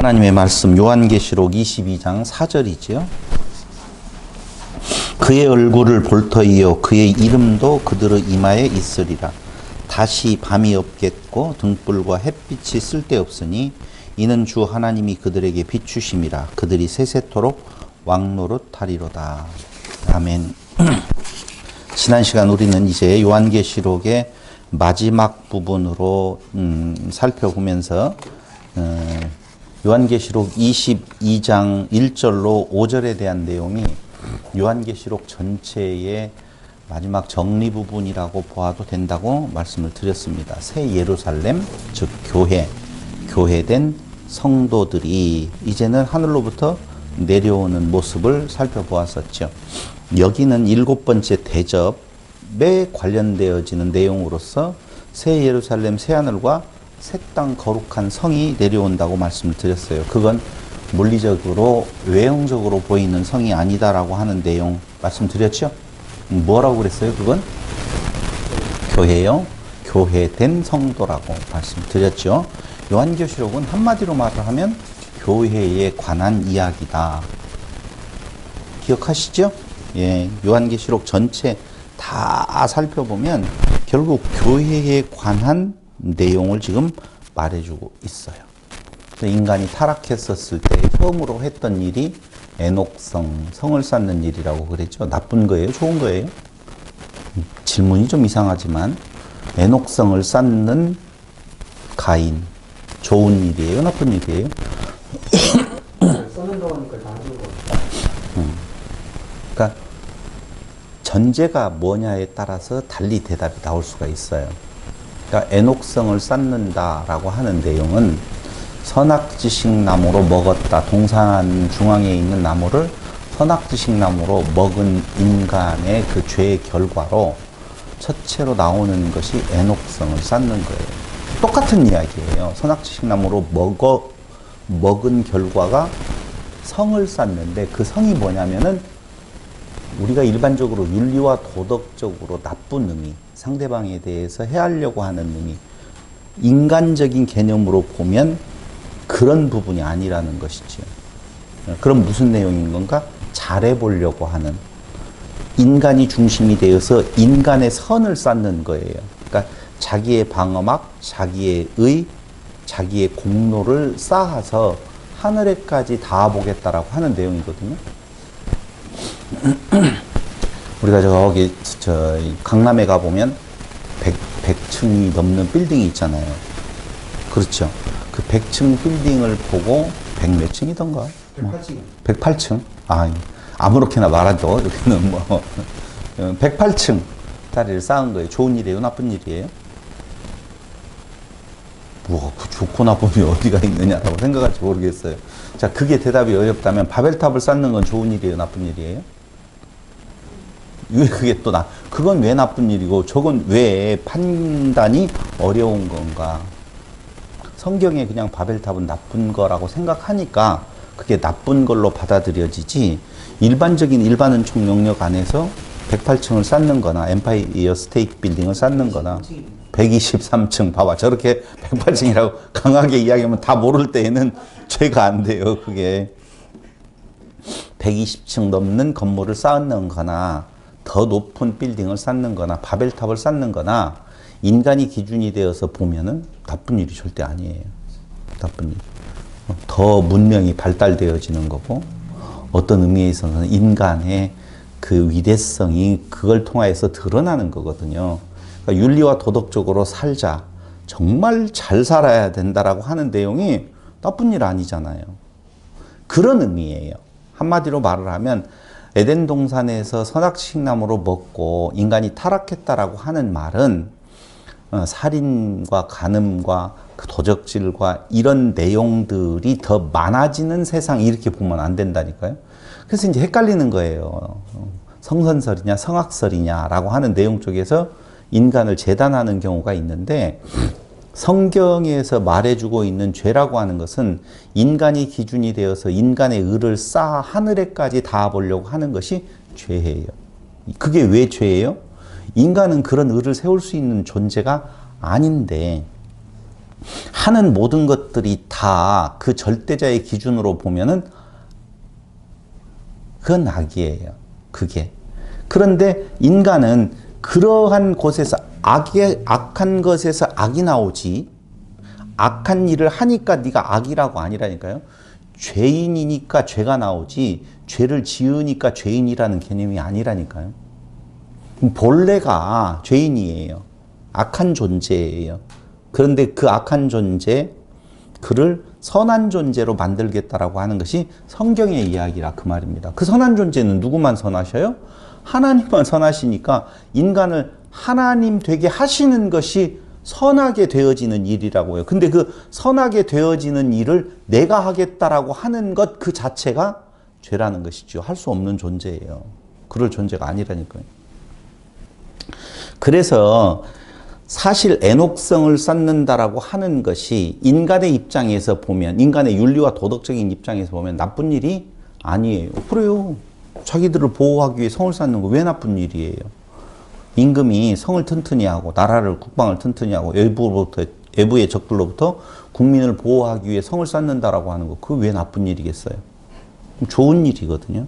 하나님의 말씀 요한계시록 22장 4절이지요. 그의 얼굴을 볼 터이요 그의 이름도 그들의 이마에 있으리라. 다시 밤이 없겠고 등불과 햇빛이 쓸데없으니 이는 주 하나님이 그들에게 비추심이라. 그들이 세세토록 왕노릇하리로다. 아멘. 지난 시간 우리는 이제 요한계시록의 마지막 부분으로 살펴보면서 요한계시록 22장 1절로 5절에 대한 내용이 요한계시록 전체의 마지막 정리 부분이라고 보아도 된다고 말씀을 드렸습니다. 새 예루살렘, 즉 교회된 성도들이 이제는 하늘로부터 내려오는 모습을 살펴보았었죠. 여기는 7번째 대접에 관련되어지는 내용으로서 새 예루살렘, 새 하늘과 새 땅 거룩한 성이 내려온다고 말씀을 드렸어요. 그건 물리적으로 외형적으로 보이는 성이 아니다라고 하는 내용 말씀드렸죠. 뭐라고 그랬어요? 그건 교회요, 교회된 성도라고 말씀드렸죠. 요한계시록은 한마디로 말을 하면 교회에 관한 이야기다. 기억하시죠? 예, 요한계시록 전체 다 살펴보면 결국 교회에 관한 내용을 지금 말해주고 있어요. 인간이 타락했었을 때 처음으로 했던 일이 에녹성, 성을 쌓는 일이라고 그랬죠. 나쁜 거예요? 좋은 거예요? 질문이 좀 이상하지만 에녹성을 쌓는 가인, 좋은 일이에요? 나쁜 일이에요? 써는 거니까 다 하는 거. 그러니까 전제가 뭐냐에 따라서 달리 대답이 나올 수가 있어요. 그러니까 에녹성을 쌓는다라고 하는 내용은 선악지식 나무로 먹었다. 동산 중앙에 있는 나무를 선악지식 나무로 먹은 인간의 그 죄의 결과로 첫째로 나오는 것이 에녹성을 쌓는 거예요. 똑같은 이야기예요. 선악지식 나무로 먹은 결과가 성을 쌓는데 그 성이 뭐냐면은 우리가 일반적으로 윤리와 도덕적으로 나쁜 의미, 상대방에 대해서 해하려고 하는 의미, 인간적인 개념으로 보면 그런 부분이 아니라는 것이죠. 그럼 무슨 내용인 건가? 잘해보려고 하는, 인간이 중심이 되어서 인간의 선을 쌓는 거예요. 그러니까 자기의 방어막, 자기의 의, 자기의 공로를 쌓아서 하늘에까지 닿아보겠다라고 하는 내용이거든요. 우리가 저기 강남에 가보면 100층이 넘는 빌딩이 있잖아요. 그렇죠. 그 100층 빌딩을 보고 100 몇 층이던가? 108층. 108층? 아무렇게나 말하죠. 여기는 108층짜리를 쌓은 거예요. 좋은 일이에요? 나쁜 일이에요? 그 좋고 나쁨이 어디가 있느냐라고 생각할지 모르겠어요. 자, 그게 대답이 어렵다면 바벨탑을 쌓는 건 좋은 일이에요? 나쁜 일이에요? 왜 그게 그건 왜 나쁜 일이고 저건 왜 판단이 어려운 건가? 성경에 그냥 바벨탑은 나쁜 거라고 생각하니까 그게 나쁜 걸로 받아들여지지, 일반은총 영역 안에서 108층을 쌓는 거나 엠파이어 스테이트 빌딩을 쌓는 거나 123층, 봐봐. 저렇게 108층이라고 강하게 이야기하면 다 모를 때에는 죄가 안 돼요. 그게 120층 넘는 건물을 쌓는 거나 더 높은 빌딩을 쌓는 거나 바벨탑을 쌓는 거나 인간이 기준이 되어서 보면은 나쁜 일이 절대 아니에요. 나쁜 일. 더 문명이 발달되어지는 거고, 어떤 의미에 있어서는 인간의 그 위대성이 그걸 통해서 드러나는 거거든요. 그러니까 윤리와 도덕적으로 살자, 정말 잘 살아야 된다라고 하는 내용이 나쁜 일 아니잖아요. 그런 의미예요. 한마디로 말을 하면 에덴 동산에서 선악지식 나무로 먹고 인간이 타락했다라고 하는 말은 살인과 간음과 그 도적질과 이런 내용들이 더 많아지는 세상, 이렇게 보면 안 된다니까요. 그래서 이제 헷갈리는 거예요. 성선설이냐 성악설이냐라고 하는 내용 쪽에서 인간을 재단하는 경우가 있는데, 성경에서 말해주고 있는 죄라고 하는 것은 인간이 기준이 되어서 인간의 의를 쌓아 하늘에까지 닿아보려고 하는 것이 죄예요. 그게 왜 죄예요? 인간은 그런 의를 세울 수 있는 존재가 아닌데 하는 모든 것들이 다 그 절대자의 기준으로 보면은 그건 악이에요. 그게. 그런데 인간은 그러한 곳에서 악한 것에서 악이 나오지, 악한 일을 하니까 네가 악이라고 아니라니까요. 죄인이니까 죄가 나오지, 죄를 지으니까 죄인이라는 개념이 아니라니까요. 본래가 죄인이에요. 악한 존재예요. 그런데 그 악한 존재, 그를 선한 존재로 만들겠다라고 하는 것이 성경의 이야기라 그 말입니다. 그 선한 존재는 누구만 선하셔요? 하나님만 선하시니까 인간을 하나님 되게 하시는 것이 선하게 되어지는 일이라고요. 근데 그 선하게 되어지는 일을 내가 하겠다라고 하는 것 그 자체가 죄라는 것이죠. 할 수 없는 존재예요. 그럴 존재가 아니라니까요. 그래서 사실 애녹성을 쌓는다라고 하는 것이 인간의 입장에서 보면, 인간의 윤리와 도덕적인 입장에서 보면 나쁜 일이 아니에요. 그래요. 자기들을 보호하기 위해 성을 쌓는 거 왜 나쁜 일이에요? 임금이 성을 튼튼히 하고 나라를 국방을 튼튼히 하고 외부의 적들로부터 국민을 보호하기 위해 성을 쌓는다라고 하는 거 그거 왜 나쁜 일이겠어요? 좋은 일이거든요.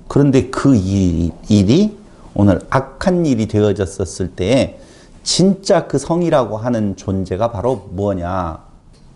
그런데 그 일이 오늘 악한 일이 되어졌었을 때에 진짜 그 성이라고 하는 존재가 바로 뭐냐?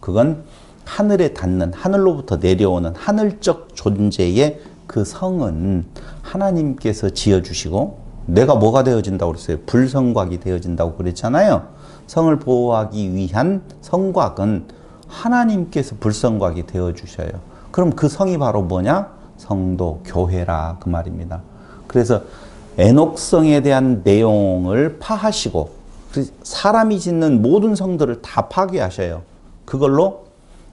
그건 하늘에 닿는, 하늘로부터 내려오는 하늘적 존재의 그 성은 하나님께서 지어주시고, 내가 뭐가 되어진다고 그랬어요? 불성곽이 되어진다고 그랬잖아요. 성을 보호하기 위한 성곽은 하나님께서 불성곽이 되어주셔요. 그럼 그 성이 바로 뭐냐? 성도, 교회라 그 말입니다. 그래서 애녹성에 대한 내용을 파하시고 사람이 짓는 모든 성들을 다 파괴하셔요. 그걸로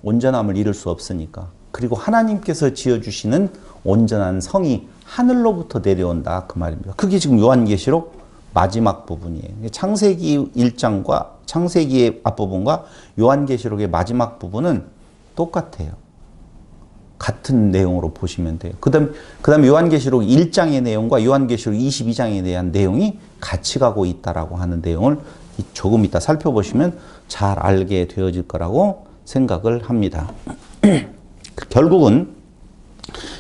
온전함을 이룰 수 없으니까. 그리고 하나님께서 지어주시는 온전한 성이 하늘로부터 내려온다 그 말입니다. 그게 지금 요한계시록 마지막 부분이에요. 창세기 1장과 창세기의 앞부분과 요한계시록의 마지막 부분은 똑같아요. 같은 내용으로 보시면 돼요. 그 다음에 요한계시록 1장의 내용과 요한계시록 22장에 대한 내용이 같이 가고 있다라고 하는 내용을 조금 이따 살펴보시면 잘 알게 되어질 거라고 생각을 합니다. 결국은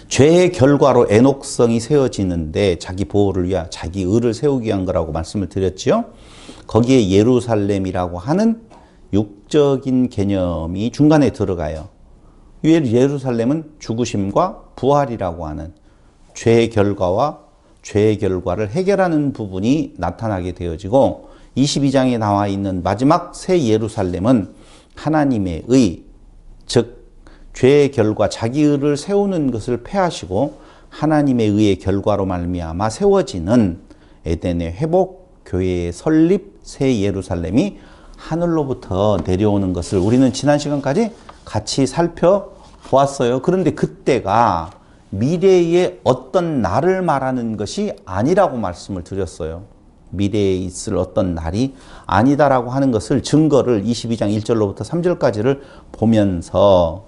죄의 결과로 애녹성이 세워지는데 자기 보호를 위한, 자기 의를 세우기 위한 거라고 말씀을 드렸죠. 거기에 예루살렘이라고 하는 육적인 개념이 중간에 들어가요. 예루살렘은 죽으심과 부활이라고 하는 죄의 결과와 죄의 결과를 해결하는 부분이 나타나게 되어지고, 22장에 나와 있는 마지막 새 예루살렘은 하나님의 의, 즉 죄의 결과, 자기 의를 세우는 것을 폐하시고 하나님의 의의 결과로 말미암아 세워지는 에덴의 회복, 교회의 설립, 새 예루살렘이 하늘로부터 내려오는 것을 우리는 지난 시간까지 같이 살펴보았어요. 그런데 그때가 미래의 어떤 날을 말하는 것이 아니라고 말씀을 드렸어요. 미래에 있을 어떤 날이 아니다라고 하는 것을, 증거를 22장 1절로부터 3절까지를 보면서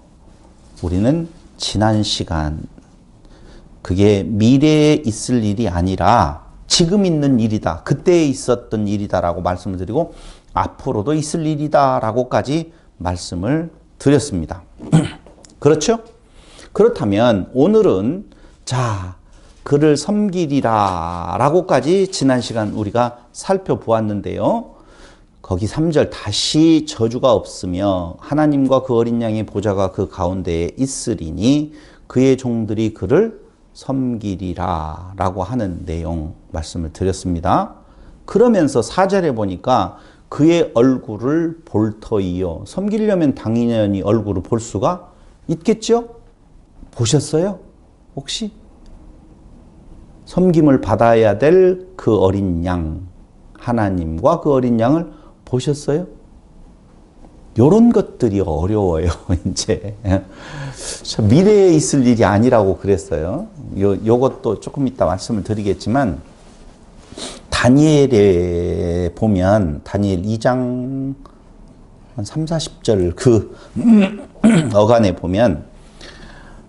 우리는 지난 시간, 그게 미래에 있을 일이 아니라 지금 있는 일이다, 그때에 있었던 일이다라고 말씀을 드리고 앞으로도 있을 일이다라고까지 말씀을 드렸습니다. 그렇죠? 그렇다면 오늘은 자, 그를 섬기리라 라고까지 지난 시간 우리가 살펴보았는데요. 거기 3절 다시 저주가 없으며 하나님과 그 어린 양의 보좌가 그 가운데에 있으리니 그의 종들이 그를 섬기리라 라고 하는 내용 말씀을 드렸습니다. 그러면서 4절에 보니까 그의 얼굴을 볼 터이요. 섬기려면 당연히 얼굴을 볼 수가 있겠죠? 보셨어요? 혹시? 섬김을 받아야 될 그 어린 양, 하나님과 그 어린 양을 보셨어요? 요런 것들이 어려워요, 이제. 미래에 있을 일이 아니라고 그랬어요. 요것도 조금 이따 말씀을 드리겠지만, 다니엘에 보면, 다니엘 2장 한 3, 40절 그 어간에 보면,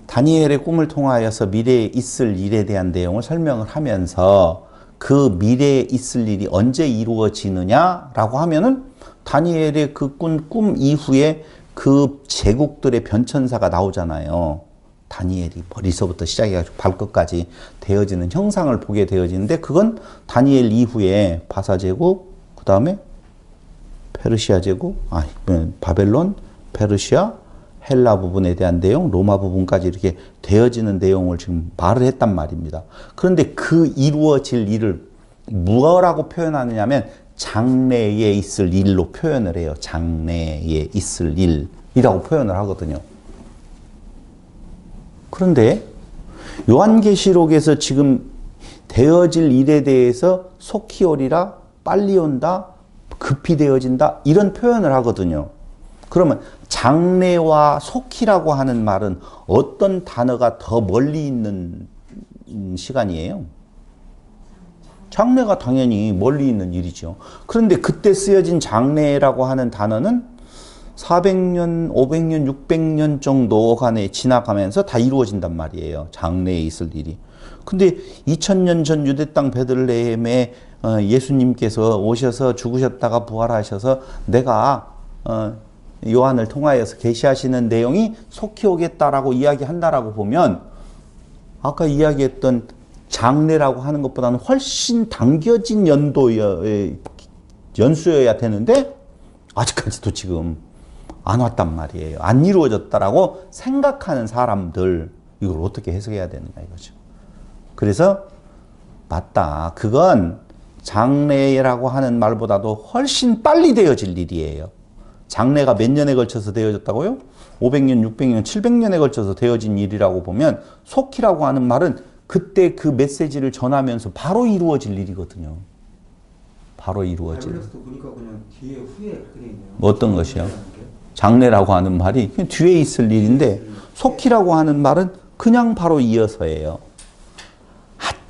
다니엘의 꿈을 통하여서 미래에 있을 일에 대한 내용을 설명을 하면서 그 미래에 있을 일이 언제 이루어지느냐라고 하면은 다니엘의 그 꾼 꿈 이후에 그 제국들의 변천사가 나오잖아요. 다니엘이 머리서부터 시작해가지고 발끝까지 되어지는 형상을 보게 되어지는데 그건 다니엘 이후에 바사 제국, 그 다음에 페르시아 제국, 바벨론, 페르시아, 헬라 부분에 대한 내용, 로마 부분까지 이렇게 되어지는 내용을 지금 말을 했단 말입니다. 그런데 그 이루어질 일을 뭐라고 표현하느냐면 장래에 있을 일로 표현을 해요. 장래에 있을 일이라고 표현을 하거든요. 그런데 요한계시록에서 지금 되어질 일에 대해서 속히 오리라, 빨리 온다, 급히 되어진다 이런 표현을 하거든요. 그러면 장래와 속히라고 하는 말은 어떤 단어가 더 멀리 있는 시간이에요? 장래가 당연히 멀리 있는 일이죠. 그런데 그때 쓰여진 장래라고 하는 단어는 400년, 500년, 600년 정도 간에 지나가면서 다 이루어진단 말이에요. 장래에 있을 일이. 근데 2000년 전 유대 땅 베들레헴에 예수님께서 오셔서 죽으셨다가 부활하셔서 내가 요한을 통하여서 계시하시는 내용이 속히 오겠다라고 이야기한다라고 보면 아까 이야기했던 장래라고 하는 것보다는 훨씬 당겨진 연수여야 되는데 아직까지도 지금 안 왔단 말이에요. 안 이루어졌다라고 생각하는 사람들 이걸 어떻게 해석해야 되느냐 이거죠. 그래서 맞다. 그건 장래라고 하는 말보다도 훨씬 빨리 되어질 일이에요. 장래가 몇 년에 걸쳐서 되어졌다고요? 500년, 600년, 700년에 걸쳐서 되어진 일이라고 보면 속히라고 하는 말은 그때 그 메시지를 전하면서 바로 이루어질 일이거든요. 바로 이루어질. 바이블에서도 보니까 그냥 뒤에 후에 그렇게 돼 있네요. 어떤 것이요? 장래라고 하는 말이 그냥 뒤에 있을 일인데 속히라고 하는 말은 그냥 바로 이어서예요.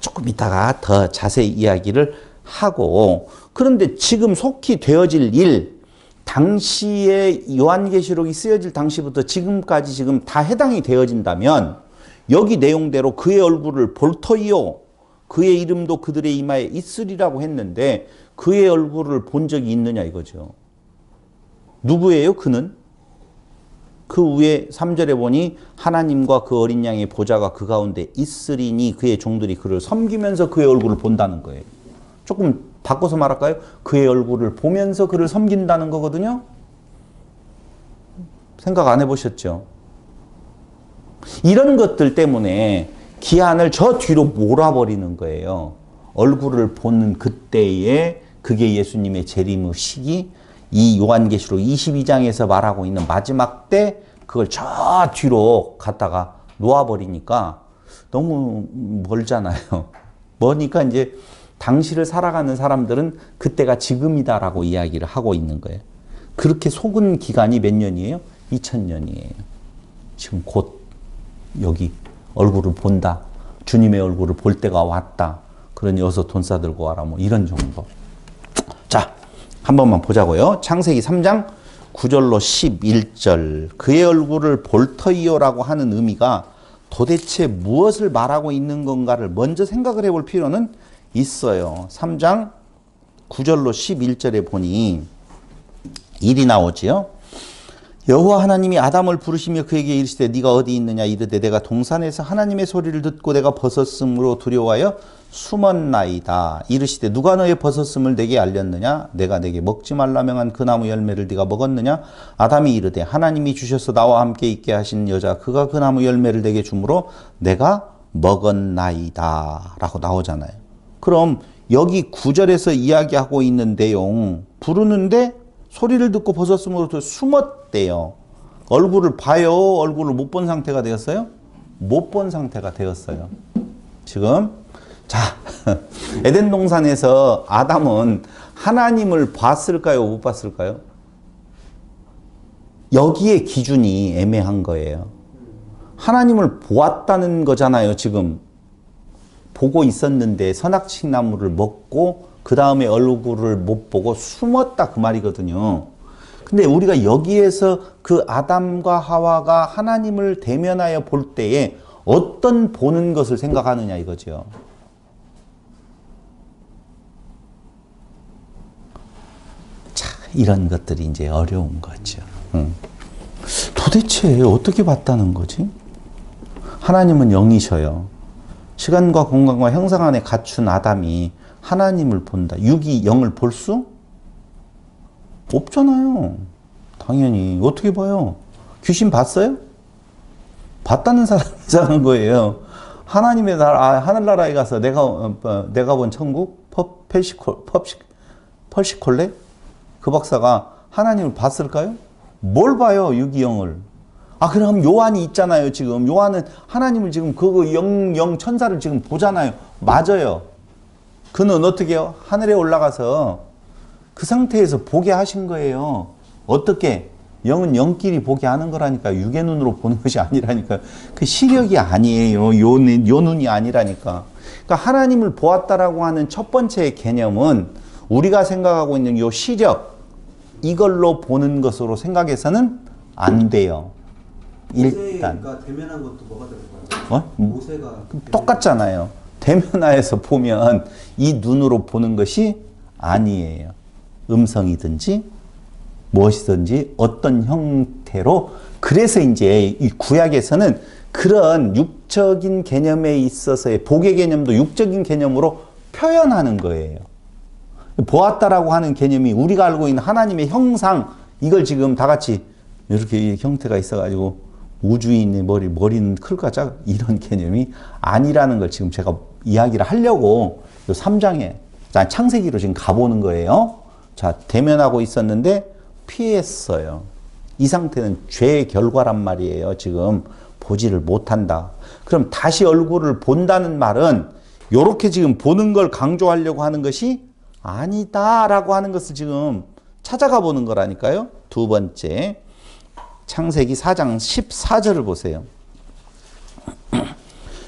조금 이따가 더 자세히 이야기를 하고 그런데 지금 속히 되어질 일 당시에 요한계시록이 쓰여질 당시부터 지금까지 지금 다 해당이 되어진다면 여기 내용대로 그의 얼굴을 볼 터이요 그의 이름도 그들의 이마에 있으리라고 했는데 그의 얼굴을 본 적이 있느냐 이거죠. 누구예요? 그는? 그 위에 3절에 보니 하나님과 그 어린 양의 보좌가 그 가운데 있으리니 그의 종들이 그를 섬기면서 그의 얼굴을 본다는 거예요. 조금 바꿔서 말할까요? 그의 얼굴을 보면서 그를 섬긴다는 거거든요. 생각 안 해보셨죠? 이런 것들 때문에 기한을 저 뒤로 몰아버리는 거예요. 얼굴을 보는 그때에 그게 예수님의 재림의 시기 이 요한계시록 22장에서 말하고 있는 마지막 때 그걸 저 뒤로 갖다가 놓아버리니까 너무 멀잖아요. 머니까 이제 당시를 살아가는 사람들은 그때가 지금이다라고 이야기를 하고 있는 거예요. 그렇게 속은 기간이 몇 년이에요? 2000년이에요. 지금 곧 여기 얼굴을 본다. 주님의 얼굴을 볼 때가 왔다. 그러니 어서 돈 싸들고 와라. 뭐 이런 정도. 자, 한 번만 보자고요. 창세기 3장 9절로 11절. 그의 얼굴을 볼 터이요라고 하는 의미가 도대체 무엇을 말하고 있는 건가를 먼저 생각을 해볼 필요는 있어요. 3장 9절로 11절에 보니 일이 나오지요. 여호와 하나님이 아담을 부르시며 그에게 이르시되 네가 어디 있느냐 이르되 내가 동산에서 하나님의 소리를 듣고 내가 벗었으므로 두려워하여 숨었나이다. 이르시되 누가 너의 벗었음을 내게 알렸느냐 내가 내게 먹지 말라 명한 그 나무 열매를 네가 먹었느냐 아담이 이르되 하나님이 주셔서 나와 함께 있게 하신 여자 그가 그 나무 열매를 내게 주므로 내가 먹었나이다 라고 나오잖아요. 그럼 여기 9절에서 이야기하고 있는 내용 부르는데 소리를 듣고 벗었으므로 숨었대요. 얼굴을 봐요? 얼굴을 못 본 상태가 되었어요? 못 본 상태가 되었어요. 지금 자 에덴 동산에서 아담은 하나님을 봤을까요? 못 봤을까요? 여기에 기준이 애매한 거예요. 하나님을 보았다는 거잖아요. 지금 보고 있었는데 선악식나무를 먹고 그 다음에 얼굴을 못 보고 숨었다 그 말이거든요. 근데 우리가 여기에서 그 아담과 하와가 하나님을 대면하여 볼 때에 어떤 보는 것을 생각하느냐 이거죠. 자, 이런 것들이 이제 어려운 거죠. 도대체 어떻게 봤다는 거지? 하나님은 영이셔요. 시간과 공간과 형상 안에 갖춘 아담이 하나님을 본다. 육이 영을 볼 수 없잖아요. 당연히. 어떻게 봐요? 귀신 봤어요? 봤다는 사람이 이상한 거예요. 하나님의 나라, 하늘나라에 가서 내가 본 천국? 펄시콜레? 그 박사가 하나님을 봤을까요? 뭘 봐요, 유기영을? 아, 그럼 요한이 있잖아요, 지금. 요한은 하나님을 지금 그거 영 천사를 지금 보잖아요. 맞아요. 그는 어떻게 해요? 하늘에 올라가서 그 상태에서 보게 하신 거예요. 어떻게? 영은 영끼리 보게 하는 거라니까. 육의 눈으로 보는 것이 아니라니까. 그 시력이 아니에요. 요 눈이 아니라니까. 그러니까 하나님을 보았다라고 하는 첫 번째 개념은 우리가 생각하고 있는 요 시력, 이걸로 보는 것으로 생각해서는 안 돼요. 일단. 모세가 대면한 것도 뭐가 될까요? 모세가 똑같잖아요. 대면하에서 보면 이 눈으로 보는 것이 아니에요. 음성이든지 무엇이든지 어떤 형태로. 그래서 이제 이 구약에서는 그런 육적인 개념에 있어서의 복의 개념도 육적인 개념으로 표현하는 거예요. 보았다라고 하는 개념이 우리가 알고 있는 하나님의 형상, 이걸 지금 다 같이 이렇게 형태가 있어가지고 우주인의 머리는 클까 작아, 이런 개념이 아니라는 걸 지금 제가 이야기를 하려고 요 3장에 창세기로 지금 가보는 거예요. 자, 대면하고 있었는데 피했어요. 이 상태는 죄의 결과란 말이에요. 지금 보지를 못한다. 그럼 다시 얼굴을 본다는 말은 요렇게 지금 보는 걸 강조하려고 하는 것이 아니다라고 하는 것을 지금 찾아가 보는 거라니까요. 두 번째, 창세기 4장 14절을 보세요.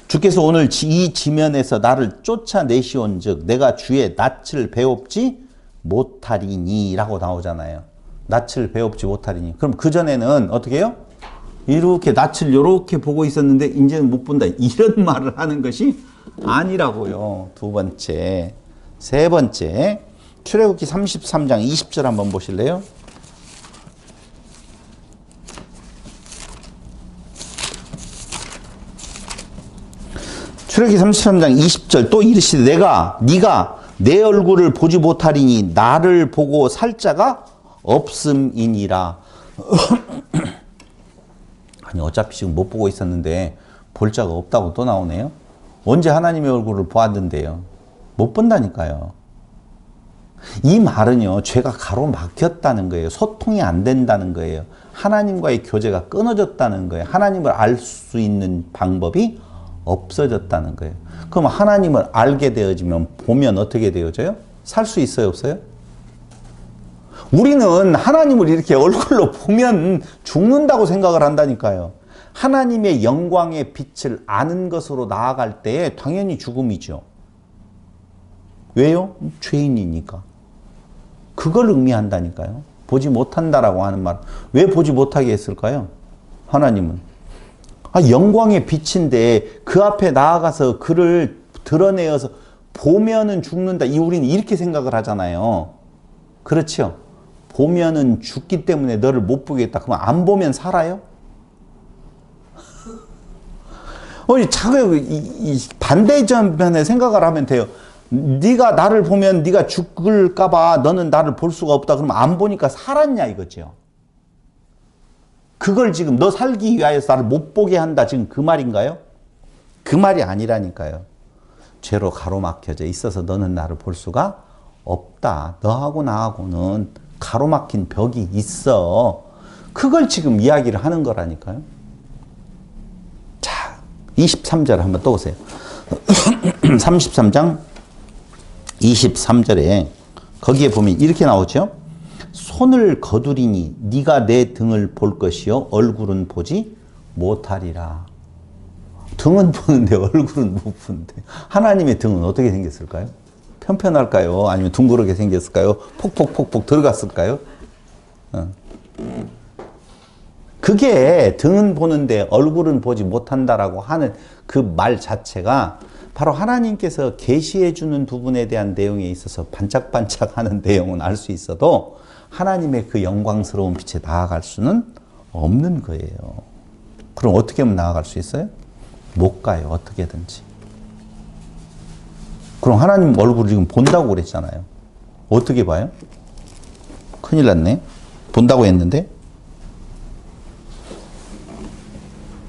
주께서 오늘 이 지면에서 나를 쫓아내시온 즉 내가 주의 낯을 배웁지 못하리니 라고 나오잖아요. 낯을 배웁지 못하리니. 그럼 그전에는 어떻게 해요? 이렇게 낯을 이렇게 보고 있었는데 이제는 못 본다. 이런 말을 하는 것이 아니라고요. 두 번째. 세 번째, 출애굽기 33장 20절 한번 보실래요? 출애굽기 33장 20절 또 이르시되 네가 내 얼굴을 보지 못하리니 나를 보고 살 자가 없음이니라. 아니 어차피 지금 못 보고 있었는데 볼 자가 없다고 또 나오네요. 언제 하나님의 얼굴을 보았는데요? 못 본다니까요. 이 말은요, 죄가 가로막혔다는 거예요. 소통이 안 된다는 거예요. 하나님과의 교제가 끊어졌다는 거예요. 하나님을 알 수 있는 방법이 없어졌다는 거예요. 그럼 하나님을 알게 되어지면 보면 어떻게 되어져요? 살 수 있어요, 없어요? 우리는 하나님을 이렇게 얼굴로 보면 죽는다고 생각을 한다니까요. 하나님의 영광의 빛을 아는 것으로 나아갈 때에 당연히 죽음이죠. 왜요? 죄인이니까. 그걸 의미한다니까요. 보지 못한다라고 하는 말. 왜 보지 못하게 했을까요? 하나님은. 영광의 빛인데 그 앞에 나아가서 그를 드러내어서 보면은 죽는다. 우리는 이렇게 생각을 하잖아요. 그렇죠? 보면은 죽기 때문에 너를 못 보겠다. 그러면 안 보면 살아요? 자꾸 반대전면에 생각을 하면 돼요. 네가 나를 보면 네가 죽을까봐 너는 나를 볼 수가 없다. 그러면 안 보니까 살았냐 이거죠. 그걸 지금 너 살기 위하여서 나를 못 보게 한다. 지금 그 말인가요? 그 말이 아니라니까요. 죄로 가로막혀져 있어서 너는 나를 볼 수가 없다. 너하고 나하고는 가로막힌 벽이 있어. 그걸 지금 이야기를 하는 거라니까요. 자, 23절 한번 또 보세요. 33장 23절에 거기에 보면 이렇게 나오죠. 손을 거두리니 네가 내 등을 볼 것이요 얼굴은 보지 못하리라. 등은 보는데 얼굴은 못 보는데. 하나님의 등은 어떻게 생겼을까요? 편편할까요? 아니면 둥그렇게 생겼을까요? 폭폭폭폭 들어갔을까요? 그게 등은 보는데 얼굴은 보지 못한다라고 하는 그 말 자체가 바로 하나님께서 계시해 주는 부분에 대한 내용에 있어서 반짝반짝하는 내용은 알 수 있어도 하나님의 그 영광스러운 빛에 나아갈 수는 없는 거예요. 그럼 어떻게 하면 나아갈 수 있어요? 못 가요. 어떻게든지. 그럼 하나님 얼굴을 지금 본다고 그랬잖아요. 어떻게 봐요? 큰일 났네. 본다고 했는데.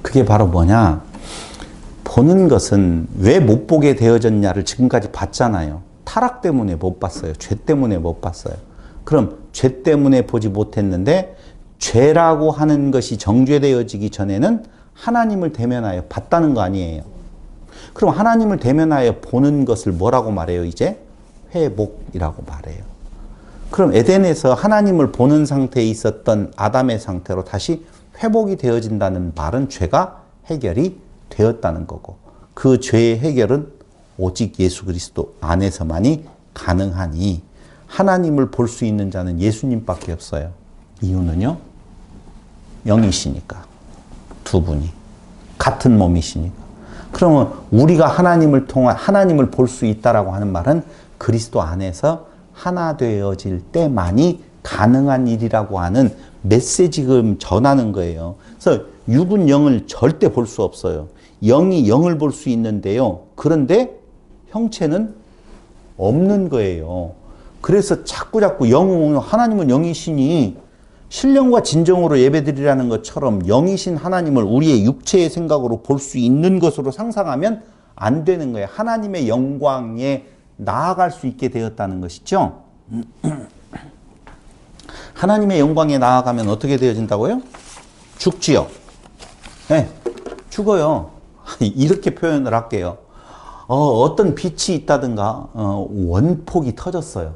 그게 바로 뭐냐? 보는 것은 왜 못 보게 되어졌냐를 지금까지 봤잖아요. 타락 때문에 못 봤어요. 죄 때문에 못 봤어요. 그럼 죄 때문에 보지 못했는데 죄라고 하는 것이 정죄되어지기 전에는 하나님을 대면하여 봤다는 거 아니에요. 그럼 하나님을 대면하여 보는 것을 뭐라고 말해요? 이제 회복이라고 말해요. 그럼 에덴에서 하나님을 보는 상태에 있었던 아담의 상태로 다시 회복이 되어진다는 말은 죄가 해결이 되었다는 거고, 그 죄의 해결은 오직 예수 그리스도 안에서만이 가능하니 하나님을 볼 수 있는 자는 예수님밖에 없어요. 이유는요? 영이시니까. 두 분이 같은 몸이시니까. 그러면 우리가 하나님을 볼 수 있다라고 하는 말은 그리스도 안에서 하나 되어질 때만이 가능한 일이라고 하는 메시지금 전하는 거예요. 그래서 육은 영을 절대 볼 수 없어요. 영이 영을 볼 수 있는데요. 그런데 형체는 없는 거예요. 그래서 자꾸 하나님은 영이시니 신령과 진정으로 예배드리라는 것처럼 영이신 하나님을 우리의 육체의 생각으로 볼 수 있는 것으로 상상하면 안 되는 거예요. 하나님의 영광에 나아갈 수 있게 되었다는 것이죠. 하나님의 영광에 나아가면 어떻게 되어진다고요? 죽지요. 네, 죽어요. 이렇게 표현을 할게요. 어떤 빛이 있다든가 원폭이 터졌어요.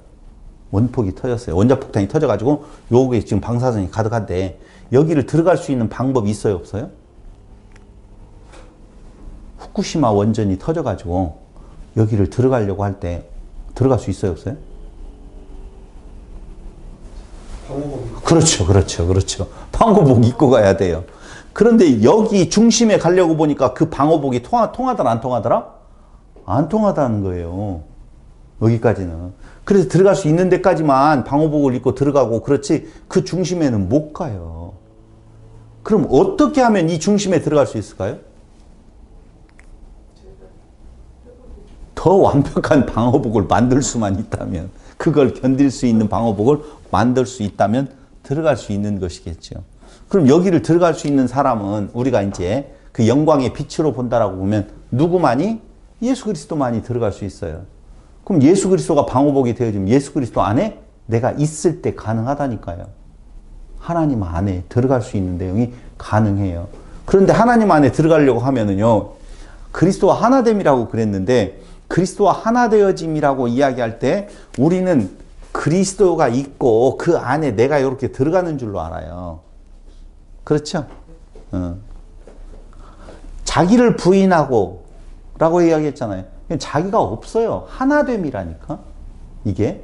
원폭이 터졌어요. 원자폭탄이 터져가지고 요게 지금 방사선이 가득한데 여기를 들어갈 수 있는 방법이 있어요? 없어요? 후쿠시마 원전이 터져가지고 여기를 들어가려고 할 때 들어갈 수 있어요? 없어요? 그렇죠. 방호복 입고 가야 돼요. 그런데 여기 중심에 가려고 보니까 그 방호복이 통하더라, 안 통하더라? 안 통하다는 거예요. 여기까지는. 그래서 들어갈 수 있는 데까지만 방호복을 입고 들어가고, 그렇지 그 중심에는 못 가요. 그럼 어떻게 하면 이 중심에 들어갈 수 있을까요? 더 완벽한 방호복을 만들 수만 있다면, 그걸 견딜 수 있는 방호복을 만들 수 있다면 들어갈 수 있는 것이겠죠. 그럼 여기를 들어갈 수 있는 사람은 우리가 이제 그 영광의 빛으로 본다라고 보면 누구만이? 예수 그리스도만이 들어갈 수 있어요. 그럼 예수 그리스도가 방호복이 되어지면 예수 그리스도 안에 내가 있을 때 가능하다니까요. 하나님 안에 들어갈 수 있는 내용이 가능해요. 그런데 하나님 안에 들어가려고 하면은요, 그리스도와 하나됨이라고 그랬는데, 그리스도와 하나 되어짐이라고 이야기할 때 우리는 그리스도가 있고 그 안에 내가 이렇게 들어가는 줄로 알아요. 그렇죠? 자기를 부인하고 라고 이야기했잖아요. 자기가 없어요. 하나됨이라니까. 이게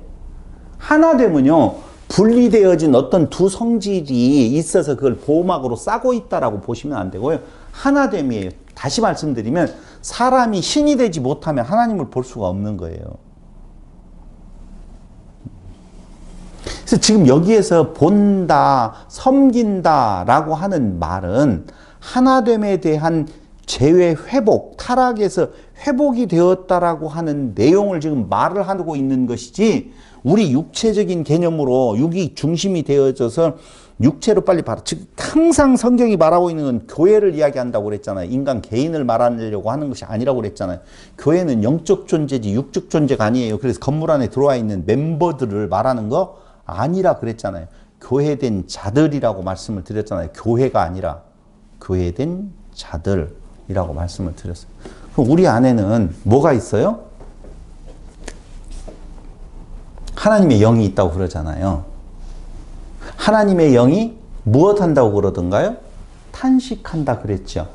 하나됨은요, 분리되어진 어떤 두 성질이 있어서 그걸 보호막으로 싸고 있다라고 보시면 안 되고요. 하나됨이에요. 다시 말씀드리면 사람이 신이 되지 못하면 하나님을 볼 수가 없는 거예요. 그래서 지금 여기에서 본다, 섬긴다 라고 하는 말은 하나됨에 대한 죄의 회복, 타락에서 회복이 되었다라고 하는 내용을 지금 말을 하고 있는 것이지, 우리 육체적인 개념으로 육이 중심이 되어져서 육체로 빨리 바라. 즉 항상 성경이 말하고 있는 건 교회를 이야기한다고 그랬잖아요. 인간 개인을 말하려고 하는 것이 아니라고 그랬잖아요. 교회는 영적 존재지 육적 존재가 아니에요. 그래서 건물 안에 들어와 있는 멤버들을 말하는 거 아니라 그랬잖아요. 교회된 자들이라고 말씀을 드렸잖아요. 교회가 아니라 교회된 자들이라고 말씀을 드렸어요. 그럼 우리 안에는 뭐가 있어요? 하나님의 영이 있다고 그러잖아요. 하나님의 영이 무엇 한다고 그러던가요? 탄식한다 그랬죠.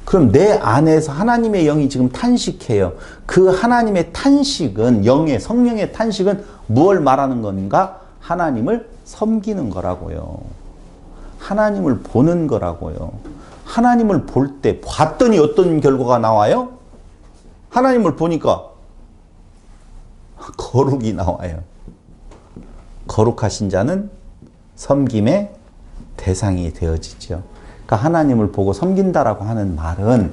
그럼 내 안에서 하나님의 영이 지금 탄식해요. 그 하나님의 탄식은, 성령의 탄식은 무엇을 말하는 건가? 하나님을 섬기는 거라고요. 하나님을 보는 거라고요. 하나님을 볼 때 봤더니 어떤 결과가 나와요? 하나님을 보니까 거룩이 나와요. 거룩하신 자는 섬김의 대상이 되어지죠. 그러니까 하나님을 보고 섬긴다라고 하는 말은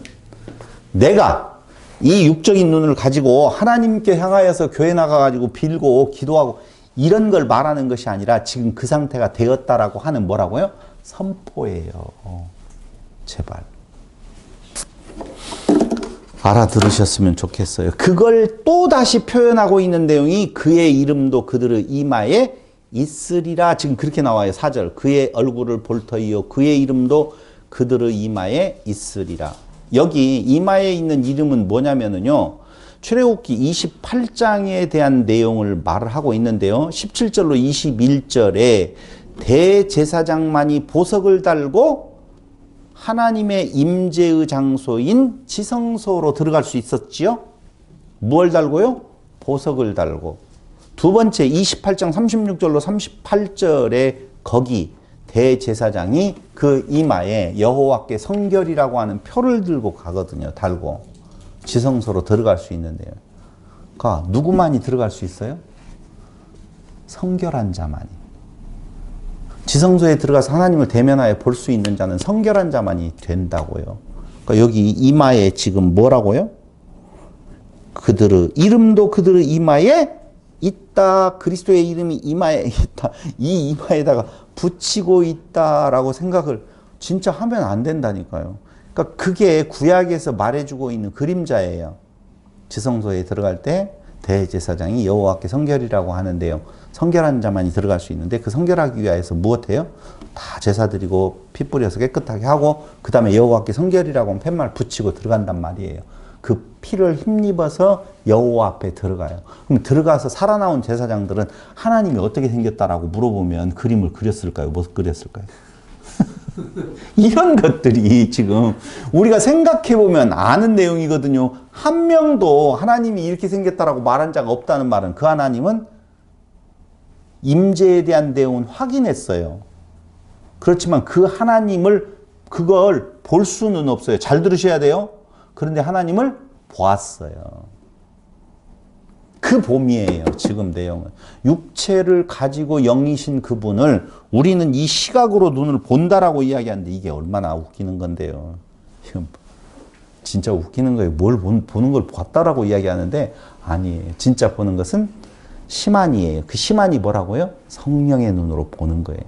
내가 이 육적인 눈을 가지고 하나님께 향하여서 교회 나가가지고 빌고 기도하고 이런 걸 말하는 것이 아니라 지금 그 상태가 되었다라고 하는 뭐라고요? 선포예요. 제발. 알아들으셨으면 좋겠어요. 그걸 또 다시 표현하고 있는 내용이 그의 이름도 그들의 이마에 있으리라. 지금 그렇게 나와요. 4절. 그의 얼굴을 볼 터이요 그의 이름도 그들의 이마에 있으리라. 여기 이마에 있는 이름은 뭐냐면은요. 출애굽기 28장에 대한 내용을 말을 하고 있는데요. 17절로 21절에 대제사장만이 보석을 달고 하나님의 임재의 장소인 지성소로 들어갈 수 있었지요. 무엇을 달고요? 보석을 달고. 두 번째 28장 36절로 38절에 거기 대제사장이 그 이마에 여호와께 성결이라고 하는 표를 들고 가거든요. 달고. 지성소로 들어갈 수 있는데요. 그러니까 누구만이 들어갈 수 있어요? 성결한 자만이. 지성소에 들어가서 하나님을 대면하여 볼 수 있는 자는 성결한 자만이 된다고요. 그러니까 여기 이마에 지금 뭐라고요? 그들의 이름도 그들의 이마에 있다. 그리스도의 이름이 이마에 있다. 이 이마에다가 붙이고 있다라고 생각을 진짜 하면 안 된다니까요. 그러니까 그게 구약에서 말해주고 있는 그림자예요. 지성소에 들어갈 때 대제사장이 여호와께 성결이라고 하는데요. 성결한 자만이 들어갈 수 있는데 그 성결하기 위해서 무엇해요? 다 제사 드리고 피 뿌려서 깨끗하게 하고 그 다음에 여호와께 성결이라고 하면 팻말 붙이고 들어간단 말이에요. 그 피를 힘입어서 여호와 앞에 들어가요. 그럼 들어가서 살아나온 제사장들은 하나님이 어떻게 생겼다라고 물어보면 그림을 그렸을까요? 못 그렸을까요? 이런 것들이 지금 우리가 생각해보면 아는 내용이거든요. 한 명도 하나님이 이렇게 생겼다라고 말한 자가 없다는 말은 그 하나님은 임재에 대한 내용은 확인했어요. 그렇지만 그 하나님을 그걸 볼 수는 없어요. 잘 들으셔야 돼요. 그런데 하나님을 보았어요. 그 봄이에요. 지금 내용은. 육체를 가지고 영이신 그분을 우리는 이 시각으로 눈을 본다라고 이야기하는데 이게 얼마나 웃기는 건데요. 지금 진짜 웃기는 거예요. 뭘 보는 걸 봤다라고 이야기하는데 아니에요. 진짜 보는 것은 시만이에요. 그 시만이 뭐라고요? 성령의 눈으로 보는 거예요.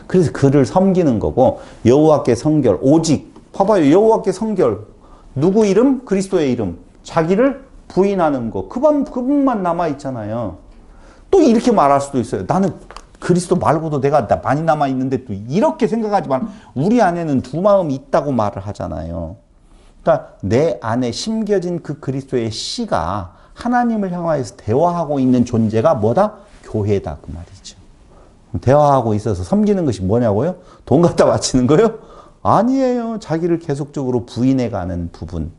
그래서 그를 섬기는 거고 여호와께 성결 오직 봐봐요. 여호와께 성결 누구 이름? 그리스도의 이름. 자기를 부인하는 거. 그분만 남아있잖아요. 또 이렇게 말할 수도 있어요. 나는 그리스도 말고도 내가 많이 남아있는데 또 이렇게 생각하지만 우리 안에는 두 마음이 있다고 말을 하잖아요. 그러니까 내 안에 심겨진 그 그리스도의 씨가 하나님을 향하여서 대화하고 있는 존재가 뭐다? 교회다. 그 말이죠. 대화하고 있어서 섬기는 것이 뭐냐고요? 돈 갖다 바치는 거요? 아니에요. 자기를 계속적으로 부인해가는 부분.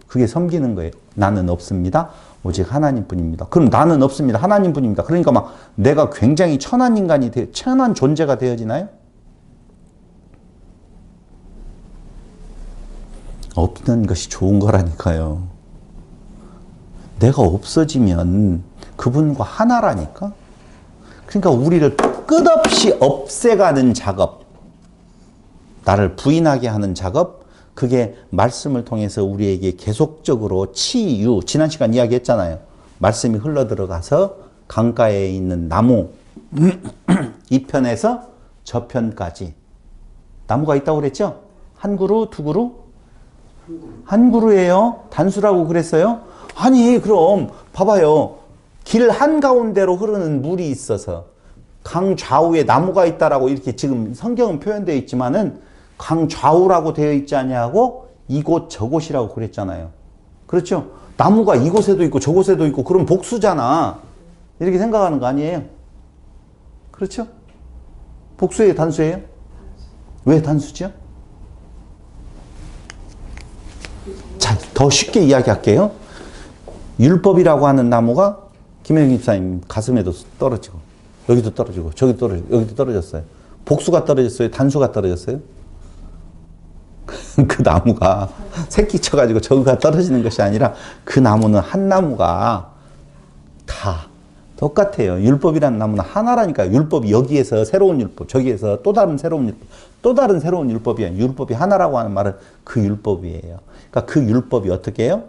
그게 섬기는 거예요. 나는 없습니다. 오직 하나님뿐입니다. 그럼 나는 없습니다. 하나님뿐입니다. 그러니까 막 내가 굉장히 천한 인간이 천한 존재가 되어지나요? 없는 것이 좋은 거라니까요. 내가 없어지면 그분과 하나라니까. 그러니까 우리를 끝없이 없애가는 작업, 나를 부인하게 하는 작업, 그게 말씀을 통해서 우리에게 계속적으로 치유, 지난 시간 이야기했잖아요. 말씀이 흘러들어가서 강가에 있는 나무 이 편에서 저 편까지 나무가 있다고 그랬죠? 한 그루, 두 그루? 한 그루예요. 단수라고 그랬어요? 아니 그럼 봐봐요. 길 한가운데로 흐르는 물이 있어서 강 좌우에 나무가 있다라고 이렇게 지금 성경은 표현되어 있지만은 강 좌우라고 되어 있지 않냐고 이곳 저곳이라고 그랬잖아요. 그렇죠? 나무가 이곳에도 있고 저곳에도 있고 그럼 복수잖아. 이렇게 생각하는 거 아니에요? 그렇죠? 복수예요? 단수예요? 왜 단수죠? 자, 더 쉽게 이야기할게요. 율법이라고 하는 나무가 김혜경 집사님 가슴에도 떨어지고 여기도 떨어지고 저기도 떨어지고 여기도 떨어졌어요. 복수가 떨어졌어요? 단수가 떨어졌어요? 그 나무가 새끼 쳐가지고 저기가 떨어지는 것이 아니라 그 나무는 한 나무가 다 똑같아요. 율법이란 나무는 하나라니까요. 율법이 여기에서 새로운 율법, 저기에서 또 다른 새로운 율법, 또 다른 새로운 율법이 아니에요. 율법이 하나라고 하는 말은 그 율법이에요. 그러니까 그 율법이 어떻게 해요?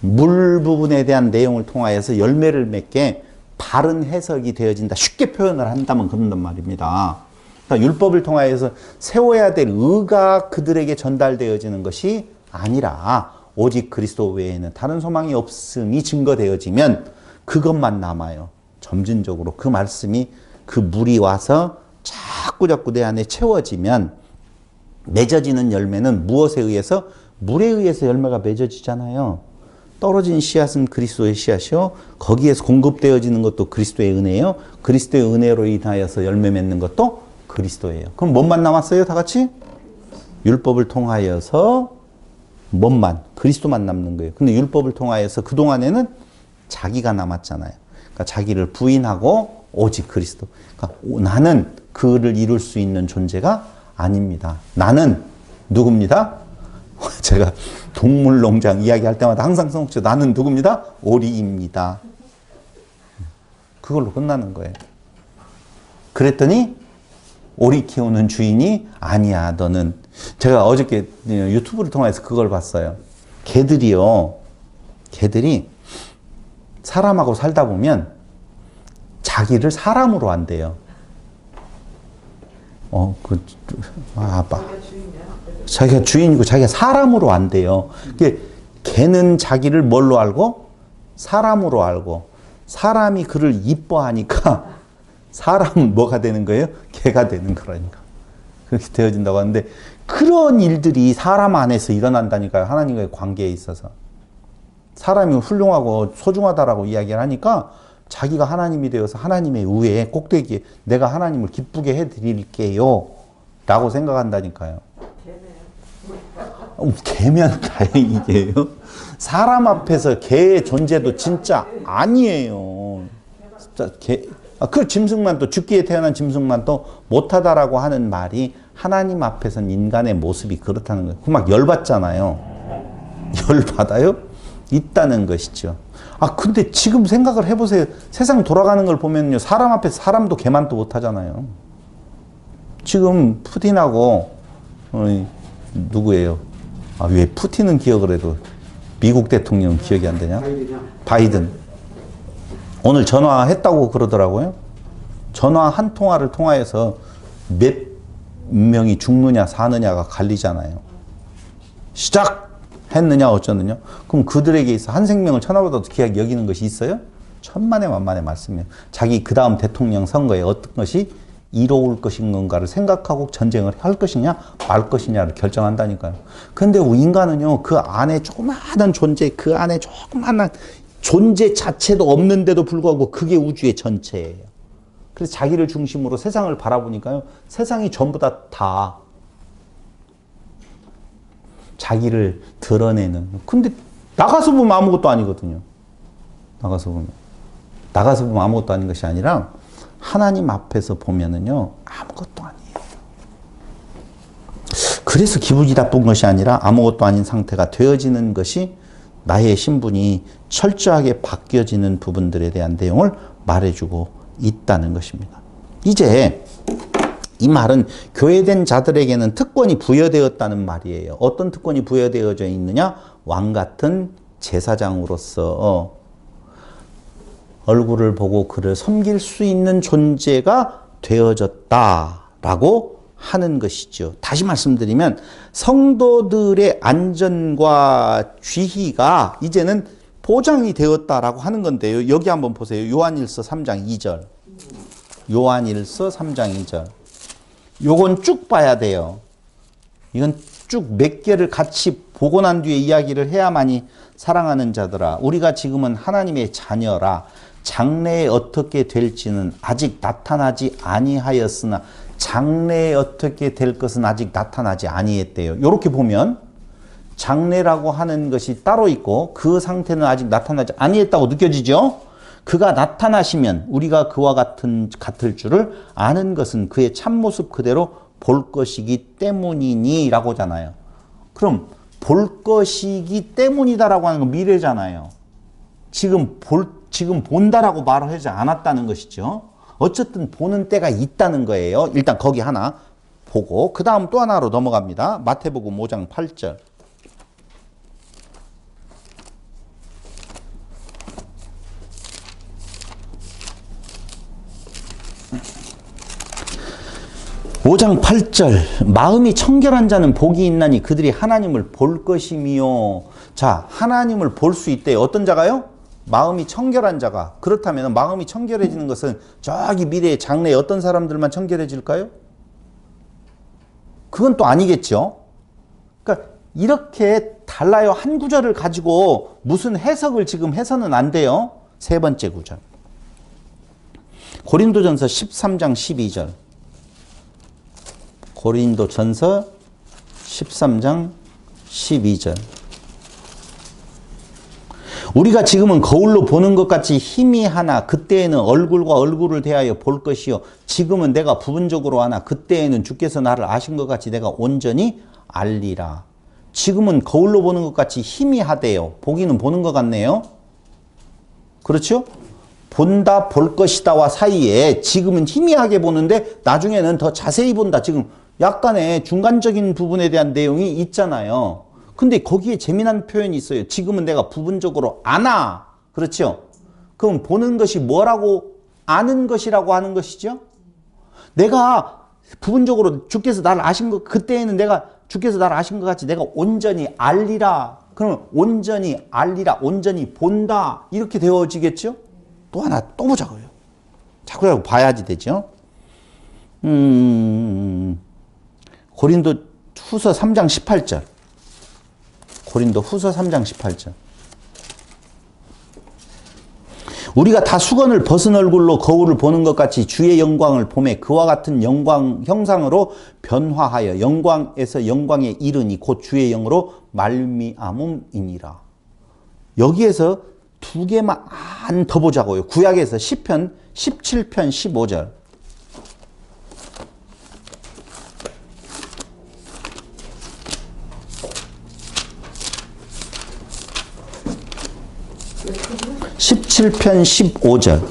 물 부분에 대한 내용을 통하여서 열매를 맺게 바른 해석이 되어진다. 쉽게 표현을 한다면 그런단 말입니다. 그러니까 율법을 통하여서 세워야 될 의가 그들에게 전달되어지는 것이 아니라 오직 그리스도 외에는 다른 소망이 없음이 증거되어지면 그것만 남아요. 점진적으로 그 말씀이 그 물이 와서 자꾸 내 안에 채워지면 맺어지는 열매는 무엇에 의해서? 물에 의해서 열매가 맺어지잖아요. 떨어진 씨앗은 그리스도의 씨앗이요. 거기에서 공급되어지는 것도 그리스도의 은혜예요. 그리스도의 은혜로 인하여서 열매 맺는 것도 그리스도예요. 그럼 뭔만 남았어요? 다 같이? 율법을 통하여서 뭔만? 그리스도만 남는 거예요. 근데 율법을 통하여서 그동안에는 자기가 남았잖아요. 그러니까 자기를 부인하고 오직 그리스도. 그러니까 나는 그를 이룰 수 있는 존재가 아닙니다. 나는 누굽니다? 제가 동물농장 이야기할 때마다 항상 써먹죠. 나는 누굽니다? 오리입니다. 그걸로 끝나는 거예요. 그랬더니 오리 키우는 주인이 아니야 너는. 제가 어저께 유튜브를 통해서 그걸 봤어요. 개들이 사람하고 살다 보면 자기를 사람으로 한대요. 아빠. 자기가 주인이고 자기가 사람으로 한대요. 개는 자기를 뭘로 알고? 사람으로 알고. 사람이 그를 이뻐하니까 사람은 뭐가 되는 거예요? 개가 되는 거라니까. 그렇게 되어진다고 하는데 그런 일들이 사람 안에서 일어난다니까요. 하나님과의 관계에 있어서. 사람이 훌륭하고 소중하다라고 이야기를 하니까 자기가 하나님이 되어서 하나님의 의에 꼭대기에 내가 하나님을 기쁘게 해드릴게요 라고 생각한다니까요. 개면 다행이에요. 사람 앞에서 개의 존재도 진짜 아니에요. 진짜 그 짐승만 또 죽기에 태어난 짐승만 또 못하다라고 하는 말이 하나님 앞에서는 인간의 모습이 그렇다는 거예요. 그 막 열받잖아요. 열받아요? 있다는 것이죠. 근데 지금 생각을 해보세요. 세상 돌아가는 걸 보면요. 사람 앞에서 사람도 개만도 못하잖아요. 지금 푸틴하고 누구예요? 왜 푸틴은 기억을 해도 미국 대통령은 기억이 안 되냐? 바이든. 오늘 전화했다고 그러더라고요. 전화 한 통화를 통화해서 몇 명이 죽느냐 사느냐가 갈리잖아요. 시작했느냐 어쩌느냐. 그럼 그들에게 있어 한 생명을 천하보다도 귀하게 여기는 것이 있어요? 천만의 만만의 말씀이에요. 자기 그 다음 대통령 선거에 어떤 것이 이로울 것인 건가를 생각하고 전쟁을 할 것이냐 말 것이냐를 결정한다니까요. 근데 인간은요. 그 안에 조그마한 존재, 그 안에 조그마한 존재 자체도 없는데도 불구하고 그게 우주의 전체예요. 그래서 자기를 중심으로 세상을 바라보니까요. 세상이 전부 다 자기를 드러내는. 근데 나가서 보면 아무것도 아니거든요. 나가서 보면 아무것도 아닌 것이 아니라 하나님 앞에서 보면은요. 아무것도 아니에요. 그래서 기분이 나쁜 것이 아니라 아무것도 아닌 상태가 되어지는 것이 나의 신분이 철저하게 바뀌어지는 부분들에 대한 내용을 말해주고 있다는 것입니다. 이제 이 말은 교회된 자들에게는 특권이 부여되었다는 말이에요. 어떤 특권이 부여되어져 있느냐? 왕 같은 제사장으로서 얼굴을 보고 그를 섬길 수 있는 존재가 되어졌다라고 하는 것이죠. 다시 말씀드리면 성도들의 안전과 지희가 이제는 보장이 되었다라고 하는 건데요. 여기 한번 보세요. 요한일서 3장 2절. 요한일서 3장 2절. 요건 쭉 봐야 돼요. 이건 쭉 몇 개를 같이 보고 난 뒤에 이야기를 해야만이 사랑하는 자들아. 우리가 지금은 하나님의 자녀라. 장래에 어떻게 될지는 아직 나타나지 아니하였으나 장래에 어떻게 될 것은 아직 나타나지 아니했대요. 이렇게 보면 장래라고 하는 것이 따로 있고 그 상태는 아직 나타나지 아니했다고 느껴지죠? 그가 나타나시면 우리가 그와 같을 줄을 아는 것은 그의 참모습 그대로 볼 것이기 때문이니 라고 하잖아요. 그럼 볼 것이기 때문이다라고 하는 건 미래잖아요. 지금 지금 본다라고 말을 하지 않았다는 것이죠. 어쨌든 보는 때가 있다는 거예요. 일단 거기 하나 보고 그 다음 또 하나로 넘어갑니다. 마태복음 5장 8절. 오장 8절 마음이 청결한 자는 복이 있나니 그들이 하나님을 볼 것이미요. 자, 하나님을 볼 수 있대요. 어떤 자가요? 마음이 청결한 자가. 그렇다면 마음이 청결해지는 것은 저기 미래의 장래에 어떤 사람들만 청결해질까요? 그건 또 아니겠죠. 그러니까 이렇게 달라요. 한 구절을 가지고 무슨 해석을 지금 해서는 안 돼요. 세 번째 구절. 고린도전서 13장 12절. 고린도전서 13장 12절. 우리가 지금은 거울로 보는 것 같이 희미하나 그때에는 얼굴과 얼굴을 대하여 볼 것이요 지금은 내가 부분적으로 하나 그때에는 주께서 나를 아신 것 같이 내가 온전히 알리라. 지금은 거울로 보는 것 같이 희미하대요. 보기는 보는 것 같네요. 그렇죠? 본다 볼 것이다와 사이에 지금은 희미하게 보는데 나중에는 더 자세히 본다. 지금 약간의 중간적인 부분에 대한 내용이 있잖아요. 근데 거기에 재미난 표현이 있어요. 지금은 내가 부분적으로 아나. 그렇죠? 그럼 보는 것이 뭐라고 아는 것이라고 하는 것이죠? 내가 부분적으로 주께서 나를 아신 것, 그때에는 내가 주께서 나를 아신 것 같이 내가 온전히 알리라. 그러면 온전히 알리라, 온전히 본다. 이렇게 되어지겠죠? 또 하나 또 보자고요. 자꾸 봐야지 되죠? 고린도 후서 3장 18절. 고린도 후서 3장 18절. 우리가 다 수건을 벗은 얼굴로 거울을 보는 것 같이 주의 영광을 보매 그와 같은 영광 형상으로 변화하여 영광에서 영광에 이르니 곧 주의 영으로 말미암음이니라. 여기에서 두 개만 더 보자고요. 구약에서 시편 17편 15절. (17편 15절)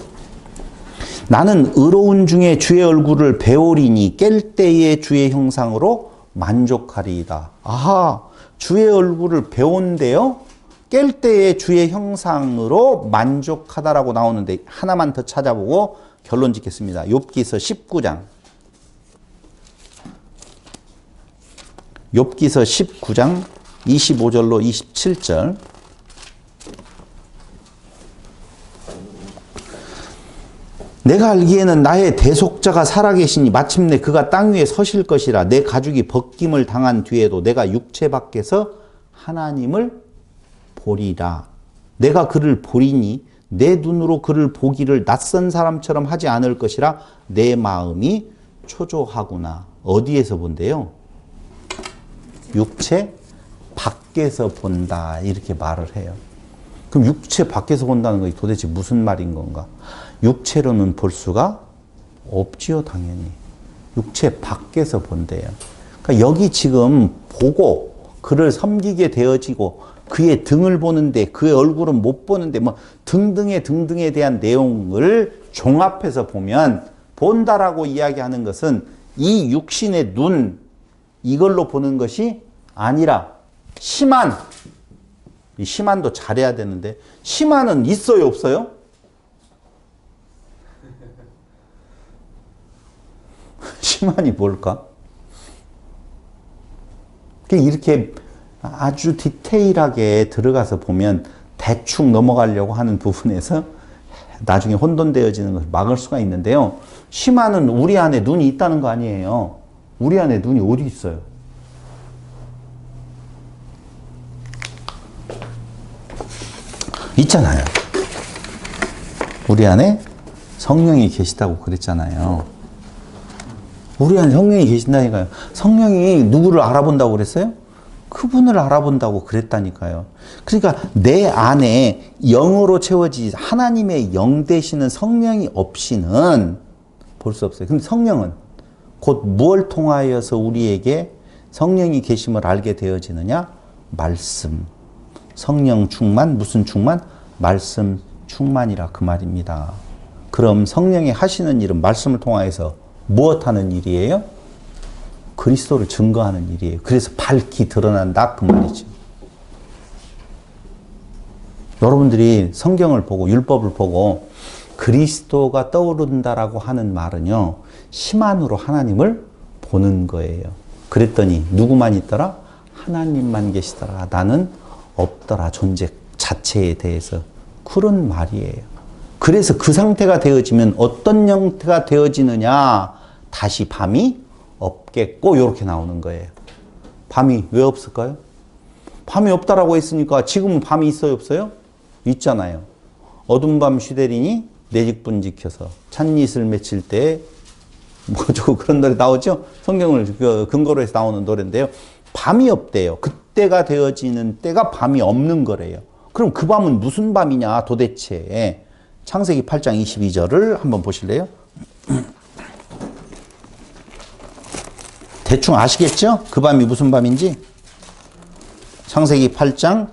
나는 의로운 중에 주의 얼굴을 배우리니 깰 때의 주의 형상으로 만족하리이다. 아하, 주의 얼굴을 배운데요. 깰 때의 주의 형상으로 만족하다라고 나오는데 하나만 더 찾아보고 결론 짓겠습니다. 욥기서 19장. 욥기서 19장 25절로 27절. 내가 알기에는 나의 대속자가 살아계시니 마침내 그가 땅 위에 서실 것이라. 내 가죽이 벗김을 당한 뒤에도 내가 육체 밖에서 하나님을 보리라. 내가 그를 보리니 내 눈으로 그를 보기를 낯선 사람처럼 하지 않을 것이라. 내 마음이 초조하구나. 어디에서 본대요? 육체 밖에서 본다. 이렇게 말을 해요. 그럼 육체 밖에서 본다는 것이 도대체 무슨 말인 건가? 육체로는 볼 수가 없지요, 당연히. 육체 밖에서 본대요. 그러니까 여기 지금 보고 그를 섬기게 되어지고 그의 등을 보는데 그의 얼굴은 못 보는데 뭐 등등에 대한 내용을 종합해서 보면 본다라고 이야기하는 것은 이 육신의 눈 이걸로 보는 것이 아니라 심한, 이 심한도 잘해야 되는데 심한은 있어요, 없어요? 심한이 뭘까? 이렇게 아주 디테일하게 들어가서 보면 대충 넘어가려고 하는 부분에서 나중에 혼돈되어지는 것을 막을 수가 있는데요. 심한은 우리 안에 눈이 있다는 거 아니에요. 우리 안에 눈이 어디 있어요? 있잖아요. 우리 안에 성령이 계시다고 그랬잖아요. 우리 안에 성령이 계신다니까요. 성령이 누구를 알아본다고 그랬어요? 그분을 알아본다고 그랬다니까요. 그러니까 내 안에 영으로 채워지 하나님의 영 되시는 성령이 없이는 볼 수 없어요. 근데 성령은 곧 무엇을 통하여서 우리에게 성령이 계심을 알게 되어지느냐? 말씀. 성령 충만, 무슨 충만? 말씀 충만이라 그 말입니다. 그럼 성령이 하시는 일은 말씀을 통하여서 무엇하는 일이에요? 그리스도를 증거하는 일이에요. 그래서 밝히 드러난다 그 말이죠. 여러분들이 성경을 보고 율법을 보고 그리스도가 떠오른다라고 하는 말은요, 심한으로 하나님을 보는 거예요. 그랬더니 누구만 있더라? 하나님만 계시더라. 나는 없더라. 존재 자체에 대해서. 그런 말이에요. 그래서 그 상태가 되어지면 어떤 형태가 되어지느냐? 다시 밤이 없겠고 이렇게 나오는 거예요. 밤이 왜 없을까요? 밤이 없다라고 했으니까 지금은 밤이 있어요, 없어요? 있잖아요. 어둠 밤 쉬되리니 내 직분 지켜서 찻잎을 맺힐 때 뭐죠? 그런 노래 나오죠? 성경을 근거로 해서 나오는 노래인데요. 밤이 없대요. 그때가 되어지는 때가 밤이 없는 거래요. 그럼 그 밤은 무슨 밤이냐 도대체. 창세기 8장 22절을 한번 보실래요? 대충 아시겠죠? 그 밤이 무슨 밤인지? 창세기 8장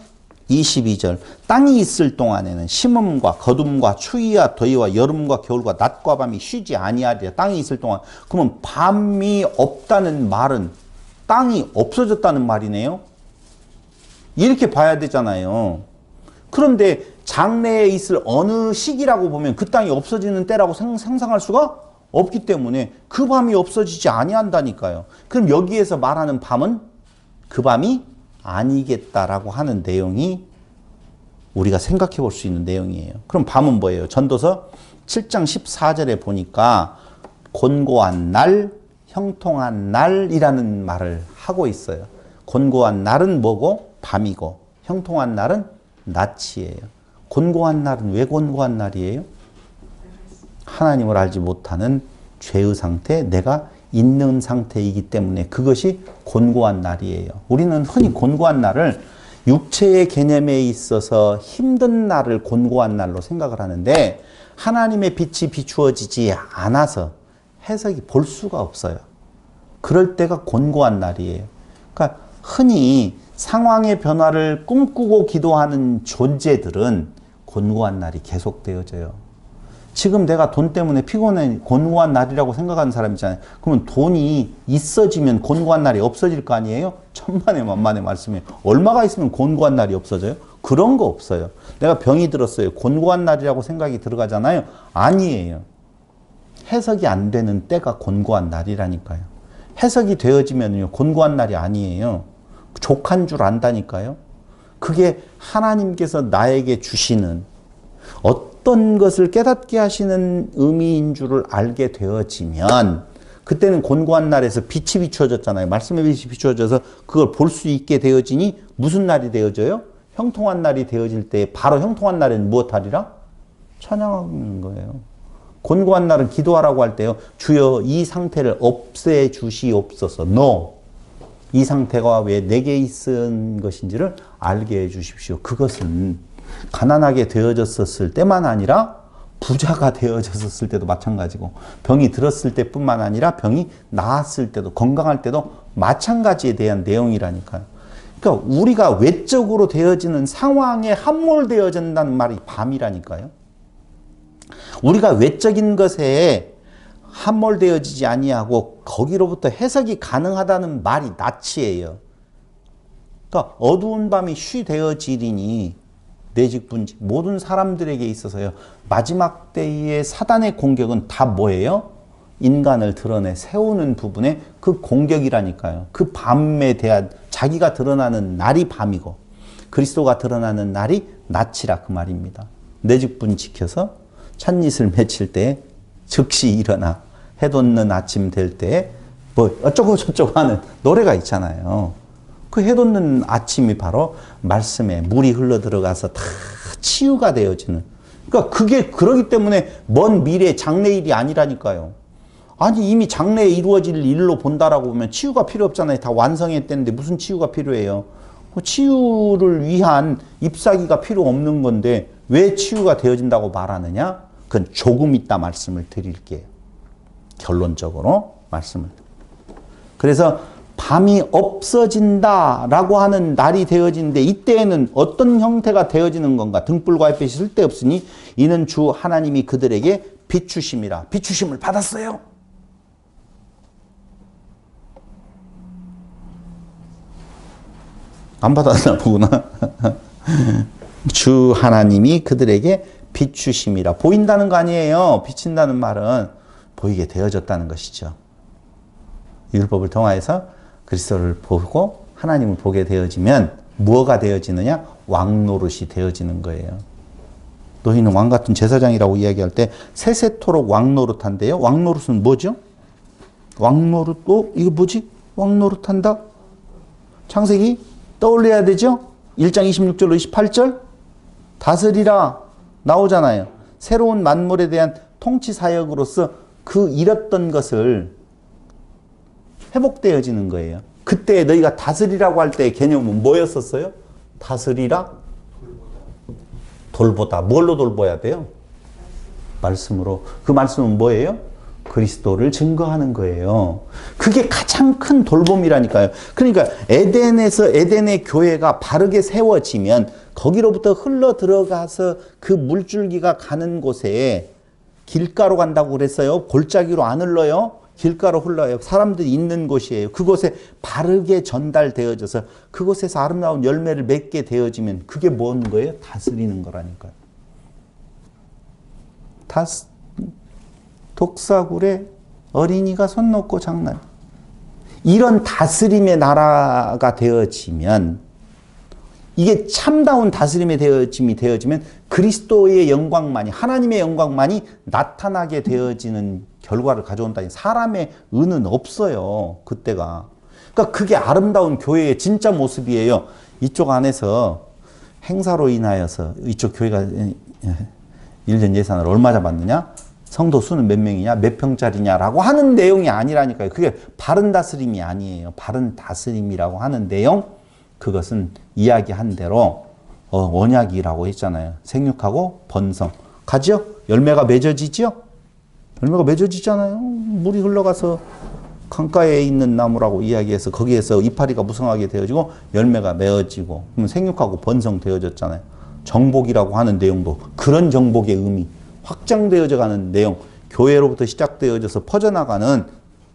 22절. 땅이 있을 동안에는 심음과 거둠과 추위와 더위와 여름과 겨울과 낮과 밤이 쉬지 아니하리라. 땅이 있을 동안. 그러면 밤이 없다는 말은 땅이 없어졌다는 말이네요. 이렇게 봐야 되잖아요. 그런데 장래에 있을 어느 시기라고 보면 그 땅이 없어지는 때라고 상상할 수가 없기 때문에 그 밤이 없어지지 아니한다니까요. 그럼 여기에서 말하는 밤은 그 밤이 아니겠다라고 하는 내용이 우리가 생각해 볼 수 있는 내용이에요. 그럼 밤은 뭐예요? 전도서 7장 14절에 보니까 곤고한 날, 형통한 날이라는 말을 하고 있어요. 곤고한 날은 뭐고? 밤이고, 형통한 날은 낮이에요. 곤고한 날은 왜 곤고한 날이에요? 하나님을 알지 못하는 죄의 상태, 내가 있는 상태이기 때문에 그것이 곤고한 날이에요. 우리는 흔히 곤고한 날을 육체의 개념에 있어서 힘든 날을 곤고한 날로 생각을 하는데 하나님의 빛이 비추어지지 않아서 해석이 볼 수가 없어요. 그럴 때가 곤고한 날이에요. 그러니까 흔히 상황의 변화를 꿈꾸고 기도하는 존재들은 곤고한 날이 계속되어져요. 지금 내가 돈 때문에 피곤해 곤고한 날이라고 생각하는 사람 있잖아요. 그러면 돈이 있어지면 곤고한 날이 없어질 거 아니에요? 천만의 만만의 말씀이에요. 얼마가 있으면 곤고한 날이 없어져요? 그런 거 없어요. 내가 병이 들었어요. 곤고한 날이라고 생각이 들어가잖아요. 아니에요. 해석이 안 되는 때가 곤고한 날이라니까요. 해석이 되어지면요 곤고한 날이 아니에요. 족한 줄 안다니까요. 그게 하나님께서 나에게 주시는 어떤 것을 깨닫게 하시는 의미인 줄을 알게 되어지면 그때는 곤고한 날에서 빛이 비추어졌잖아요. 말씀의 빛이 비추어져서 그걸 볼 수 있게 되어지니 무슨 날이 되어져요? 형통한 날이 되어질 때 바로 형통한 날에는 무엇하리라? 찬양하는 거예요. 곤고한 날은 기도하라고 할 때요. 주여 이 상태를 없애 주시옵소서. No. 이 상태가 왜 내게 있은 것인지를 알게 해 주십시오. 그것은 가난하게 되어졌을 때만 아니라 부자가 되어졌을 때도 마찬가지고 병이 들었을 때뿐만 아니라 병이 나았을 때도 건강할 때도 마찬가지에 대한 내용이라니까요. 그러니까 우리가 외적으로 되어지는 상황에 함몰되어진다는 말이 밤이라니까요. 우리가 외적인 것에 함몰되어지지 아니하고 거기로부터 해석이 가능하다는 말이 낯이에요. 그러니까 어두운 밤이 쉬되어지리니 내 직분지 모든 사람들에게 있어서요. 마지막 때의 사단의 공격은 다 뭐예요? 인간을 드러내 세우는 부분에 그 공격이라니까요. 그 밤에 대한 자기가 드러나는 날이 밤이고 그리스도가 드러나는 날이 낮이라 그 말입니다. 내 직분 지켜서 찻잎을 맺힐 때 즉시 일어나 해 돋는 아침 될 때 뭐 어쩌고 저쩌고 하는 노래가 있잖아요. 그 해 돋는 아침이 바로 말씀에 물이 흘러 들어가서 다 치유가 되어지는. 그러니까 그게 그러기 때문에 먼 미래 장래일이 아니라니까요. 아니 이미 장래에 이루어질 일로 본다라고 보면 치유가 필요 없잖아요. 다 완성했다는데 무슨 치유가 필요해요? 치유를 위한 잎사귀가 필요 없는 건데 왜 치유가 되어진다고 말하느냐? 그건 조금 있다 말씀을 드릴게요. 결론적으로 말씀을. 그래서 밤이 없어진다라고 하는 날이 되어지는데 이때에는 어떤 형태가 되어지는 건가? 등불과 햇빛이 쓸데없으니 이는 주 하나님이 그들에게 비추심이라. 비추심을 받았어요. 안 받았나 보구나. 주 하나님이 그들에게 비추심이라. 보인다는 거 아니에요. 비친다는 말은 보이게 되어졌다는 것이죠. 율법을 통하여서 그리스도를 보고 하나님을 보게 되어지면 무엇가 되어지느냐? 왕노릇이 되어지는 거예요. 너희는 왕 같은 제사장이라고 이야기할 때 세세토록 왕노릇한대요. 왕노릇은 뭐죠? 왕노릇도 이거 뭐지? 왕노릇한다? 창세기 떠올려야 되죠? 1장 26절로 28절 다스리라 나오잖아요. 새로운 만물에 대한 통치 사역으로서 그 잃었던 것을 회복되어지는 거예요. 그때 너희가 다스리라고 할 때의 개념은 뭐였었어요? 다스리라? 돌보다. 뭘로 돌봐야 돼요? 말씀으로. 그 말씀은 뭐예요? 그리스도를 증거하는 거예요. 그게 가장 큰 돌봄이라니까요. 그러니까 에덴의 교회가 바르게 세워지면 거기로부터 흘러 들어가서 그 물줄기가 가는 곳에 길가로 간다고 그랬어요. 골짜기로 안 흘러요. 길가로 흘러요. 사람들이 있는 곳이에요. 그곳에 바르게 전달되어져서 그곳에서 아름다운 열매를 맺게 되어지면 그게 뭔 거예요? 다스리는 거라니까요. 독사굴에 어린이가 손 놓고 장난. 이런 다스림의 나라가 되어지면 이게 참다운 다스림의 되어짐이 되어지면 그리스도의 영광만이 하나님의 영광만이 나타나게 되어지는 결과를 가져온다니 사람의 은은 없어요. 그때가. 그러니까 그게 아름다운 교회의 진짜 모습이에요. 이쪽 안에서 행사로 인하여서 이쪽 교회가 1년 예산을 얼마 잡았느냐? 성도 수는 몇 명이냐? 몇 평짜리냐라고 하는 내용이 아니라니까요. 그게 바른 다스림이 아니에요. 바른 다스림이라고 하는 내용, 그것은 이야기한 대로 언약이라고 했잖아요. 생육하고 번성. 가죠? 열매가 맺어지죠? 열매가 맺어지잖아요. 물이 흘러가서 강가에 있는 나무라고 이야기해서 거기에서 이파리가 무성하게 되어지고 열매가 맺어지고 그럼 생육하고 번성되어졌잖아요. 정복이라고 하는 내용도 그런 정복의 의미, 확장되어져 가는 내용, 교회로부터 시작되어져서 퍼져나가는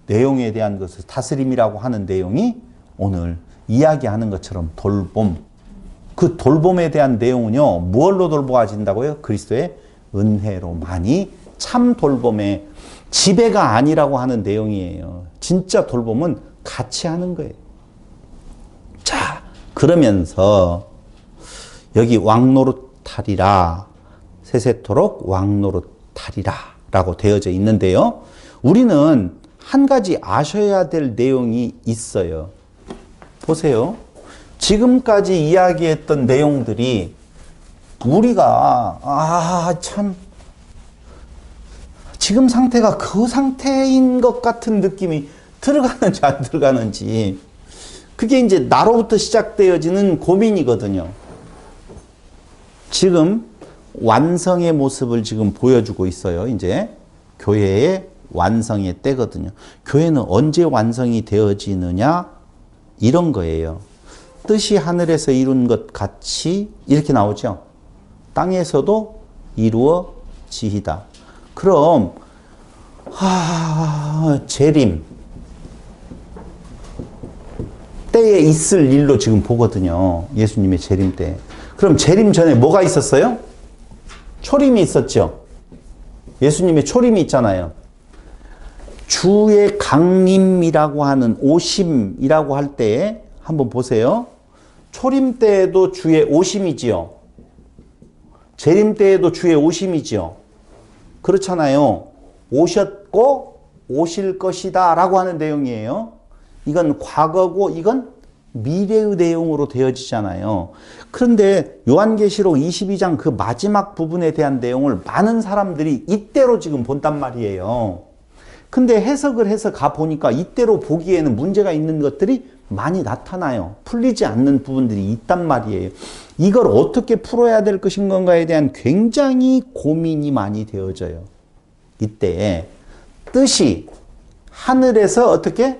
내용에 대한 것을 다스림이라고 하는 내용이 오늘 이야기하는 것처럼 돌봄. 그 돌봄에 대한 내용은요, 무엇로 돌보아진다고요? 그리스도의 은혜로만이 참 돌봄의 지배가 아니라고 하는 내용이에요. 진짜 돌봄은 같이 하는 거예요. 자, 그러면서 여기 왕노릇하리라, 세세토록 왕노릇하리라 라고 되어져 있는데요. 우리는 한 가지 아셔야 될 내용이 있어요. 보세요. 지금까지 이야기했던 내용들이 우리가 참 지금 상태가 그 상태인 것 같은 느낌이 들어가는지 안 들어가는지 그게 이제 나로부터 시작되어지는 고민이거든요. 지금 완성의 모습을 지금 보여주고 있어요. 이제 교회의 완성의 때거든요. 교회는 언제 완성이 되어지느냐? 이런 거예요. 뜻이 하늘에서 이룬 것 같이 이렇게 나오죠. 땅에서도 이루어지이다. 그럼 재림 때에 있을 일로 지금 보거든요. 예수님의 재림 때. 그럼 재림 전에 뭐가 있었어요? 초림이 있었죠. 예수님의 초림이 있잖아요. 주의 강림이라고 하는 오심이라고 할 때에 한번 보세요. 초림 때에도 주의 오심이지요. 재림 때에도 주의 오심이지요. 그렇잖아요. 오셨고 오실 것이다 라고 하는 내용이에요. 이건 과거고 이건 미래의 내용으로 되어지잖아요. 그런데 요한계시록 22장 그 마지막 부분에 대한 내용을 많은 사람들이 이때로 지금 본단 말이에요. 근데 해석을 해서 가보니까 이때로 보기에는 문제가 있는 것들이 많이 나타나요. 풀리지 않는 부분들이 있단 말이에요. 이걸 어떻게 풀어야 될 것인 건가에 대한 굉장히 고민이 많이 되어져요. 이때 뜻이 하늘에서 어떻게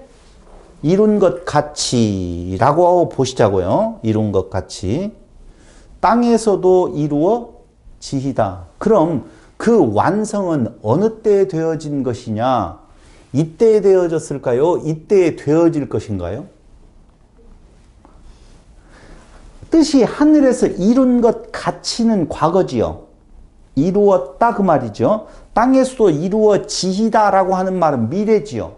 이룬 것 같이라고 보시자고요. 이룬 것 같이. 땅에서도 이루어지이다. 그럼 그 완성은 어느 때에 되어진 것이냐? 이때에 되어졌을까요? 이때에 되어질 것인가요? 뜻이 하늘에서 이룬 것 같이는 과거지요. 이루었다 그 말이죠. 땅에서도 이루어지이다라고 하는 말은 미래지요.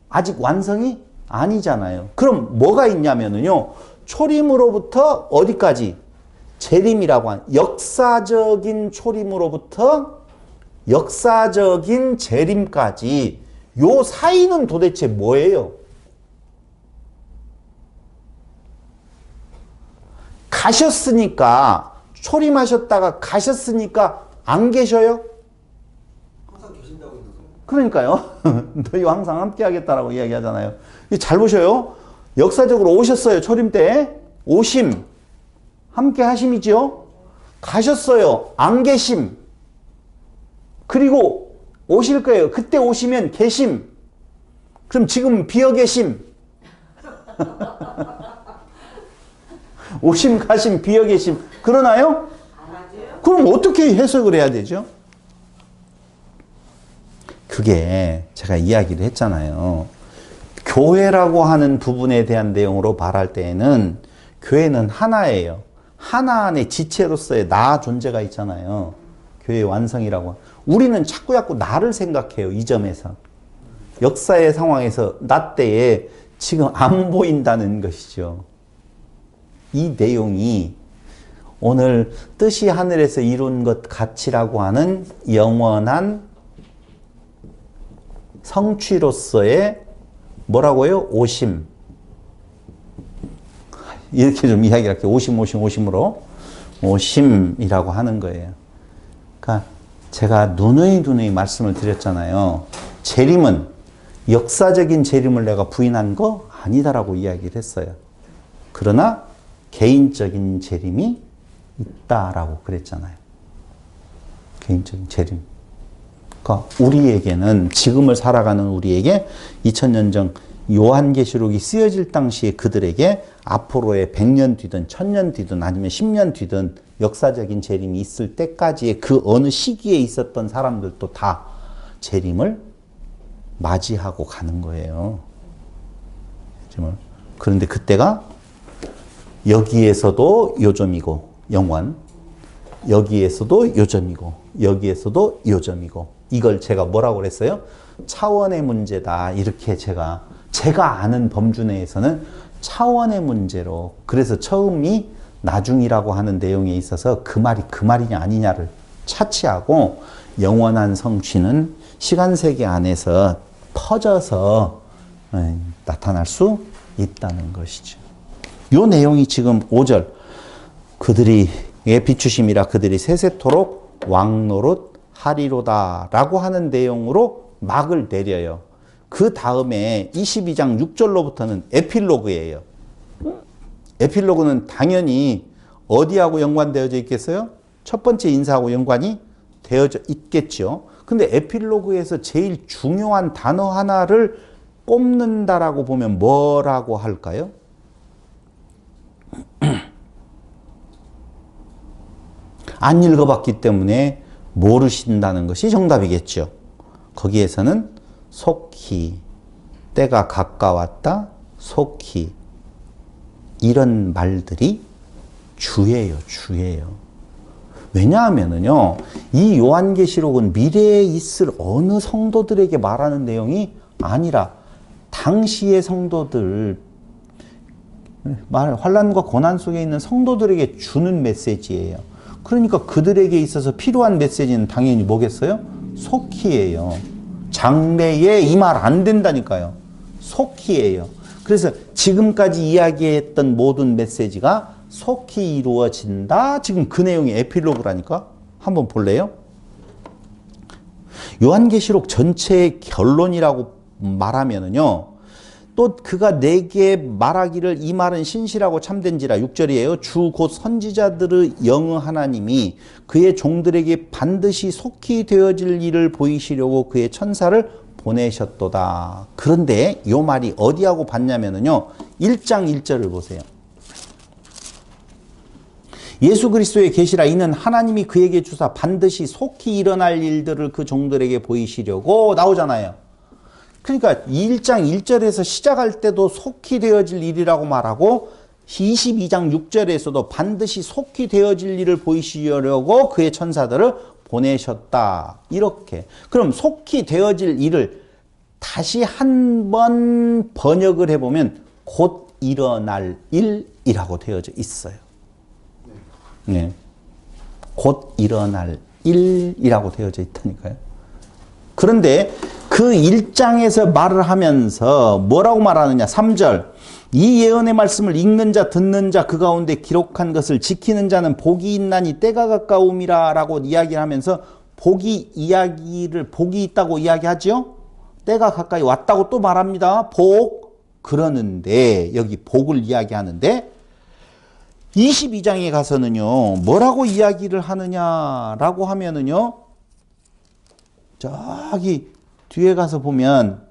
아직 완성이 아니잖아요. 그럼 뭐가 있냐면요. 초림으로부터 어디까지? 재림이라고 한 역사적인 초림으로부터 역사적인 재림까지 요 사이는 도대체 뭐예요? 가셨으니까 초림하셨다가 가셨으니까 안 계셔요? 항상 계신다고 했는데. 그러니까요. 너희 항상 함께 하겠다라고 이야기하잖아요. 잘 보셔요. 역사적으로 오셨어요. 초림 때. 오심. 함께 하심이죠. 가셨어요. 안 계심. 그리고 오실 거예요. 그때 오시면 계심. 그럼 지금 비어 계심. 오심, 가심, 비어 계심. 그러나요? 그럼 어떻게 해석을 해야 되죠? 그게 제가 이야기를 했잖아요. 교회라고 하는 부분에 대한 내용으로 말할 때에는 교회는 하나예요. 하나 안에 지체로서의 나 존재가 있잖아요. 교회의 완성이라고. 우리는 자꾸 나를 생각해요. 이 점에서. 역사의 상황에서 나 때에 지금 안 보인다는 것이죠. 이 내용이 오늘 뜻이 하늘에서 이룬 것 같이라고 하는 영원한 성취로서의 뭐라고요? 오심. 이렇게 좀 이야기를 할게요. 오심으로. 오심이라고 하는 거예요. 그러니까 제가 누누이 말씀을 드렸잖아요. 재림은 역사적인 재림을 내가 부인한 거 아니다라고 이야기를 했어요. 그러나 개인적인 재림이 있다라고 그랬잖아요. 개인적인 재림. 그러니까 우리에게는 지금을 살아가는 우리에게 2000년 전 요한계시록이 쓰여질 당시에 그들에게 앞으로의 100년 뒤든 1000년 뒤든 아니면 10년 뒤든 역사적인 재림이 있을 때까지의 그 어느 시기에 있었던 사람들도 다 재림을 맞이하고 가는 거예요. 그런데 그때가 여기에서도 요점이고 영원, 여기에서도 요점이고 여기에서도 요점이고 이걸 제가 뭐라고 그랬어요? 차원의 문제다. 이렇게 제가 아는 범주 내에서는 차원의 문제로, 그래서 처음이 나중이라고 하는 내용에 있어서 그 말이 그 말이냐 아니냐를 차치하고 영원한 성취는 시간세계 안에서 터져서 나타날 수 있다는 것이죠. 요 내용이 지금 5절 그들이 비추심이라 그들이 세세토록 왕노릇 하리로다 라고 하는 내용으로 막을 내려요. 그 다음에 22장 6절로부터는 에필로그예요. 에필로그는 당연히 어디하고 연관되어져 있겠어요? 첫 번째 인사하고 연관이 되어져 있겠죠. 근데 에필로그에서 제일 중요한 단어 하나를 꼽는다라고 보면 뭐라고 할까요? 안 읽어봤기 때문에 모르신다는 것이 정답이겠죠. 거기에서는 속히, 때가 가까웠다, 속히, 이런 말들이 주예요. 왜냐하면은요, 이 요한계시록은 미래에 있을 어느 성도들에게 말하는 내용이 아니라 당시의 성도들, 환난과 고난 속에 있는 성도들에게 주는 메시지예요. 그러니까 그들에게 있어서 필요한 메시지는 당연히 뭐겠어요? 속히예요. 장래에 이 말 안 된다니까요. 속히예요. 그래서 지금까지 이야기했던 모든 메시지가 속히 이루어진다. 지금 그 내용이 에필로그라니까. 한번 볼래요? 요한계시록 전체의 결론이라고 말하면은요. 또 그가 내게 말하기를 이 말은 신실하고 참된지라 6절이에요. 주 곧 선지자들의 영 하나님이 그의 종들에게 반드시 속히 되어질 일을 보이시려고 그의 천사를 보내셨도다. 그런데 이 말이 어디하고 받냐면요. 1장 1절을 보세요. 예수 그리스도의 계시라 이는 하나님이 그에게 주사 반드시 속히 일어날 일들을 그 종들에게 보이시려고 나오잖아요. 그러니까 1장 1절에서 시작할 때도 속히 되어질 일이라고 말하고 22장 6절에서도 반드시 속히 되어질 일을 보이시려고 그의 천사들을 보내셨다. 이렇게. 그럼 속히 되어질 일을 다시 한 번 번역을 해보면 곧 일어날 일이라고 되어져 있어요. 네. 곧 일어날 일이라고 되어져 있다니까요. 그런데 그 1장에서 말을 하면서 뭐라고 말하느냐. 3절. 이 예언의 말씀을 읽는 자 듣는 자 그 가운데 기록한 것을 지키는 자는 복이 있나니 때가 가까움이라 라고 이야기하면서 복이 있다고 이야기하죠. 때가 가까이 왔다고 또 말합니다. 그러는데 여기 복을 이야기하는데 22장에 가서는요 뭐라고 이야기를 하느냐라고 하면은요 저기 뒤에 가서 보면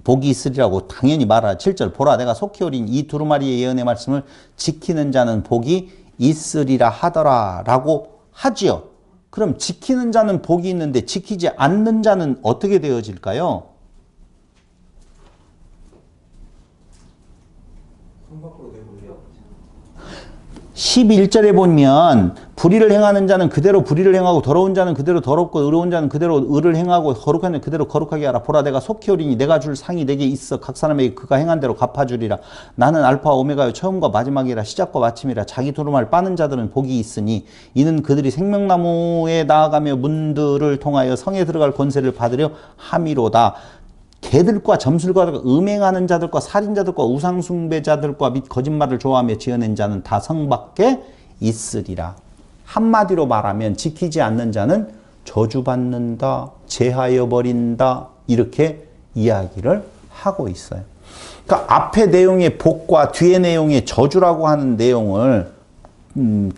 복이 있으리라고 당연히 말하라. 7절 보라 내가 속히 오린 이 두루마리의 예언의 말씀을 지키는 자는 복이 있으리라 하더라 라고 하지요. 그럼 지키는 자는 복이 있는데 지키지 않는 자는 어떻게 되어질까요? 성 밖으로 내보내요. 11절에 보면 불의를 행하는 자는 그대로 불의를 행하고 더러운 자는 그대로 더럽고 의로운 자는 그대로 의를 행하고 거룩한 자는 그대로 거룩하게 하라. 보라 내가 속히 오리니 내가 줄 상이 내게 있어 각 사람에게 그가 행한 대로 갚아주리라. 나는 알파와 오메가요 처음과 마지막이라 시작과 마침이라. 자기 두루마리를 빠는 자들은 복이 있으니 이는 그들이 생명나무에 나아가며 문들을 통하여 성에 들어갈 권세를 받으려 함이로다. 개들과 점술가들과 음행하는 자들과 살인자들과 우상숭배자들과 및 거짓말을 좋아하며 지어낸 자는 다 성 밖에 있으리라. 한마디로 말하면 지키지 않는 자는 저주받는다, 제하여 버린다 이렇게 이야기를 하고 있어요. 그러니까 앞에 내용의 복과 뒤에 내용의 저주라고 하는 내용을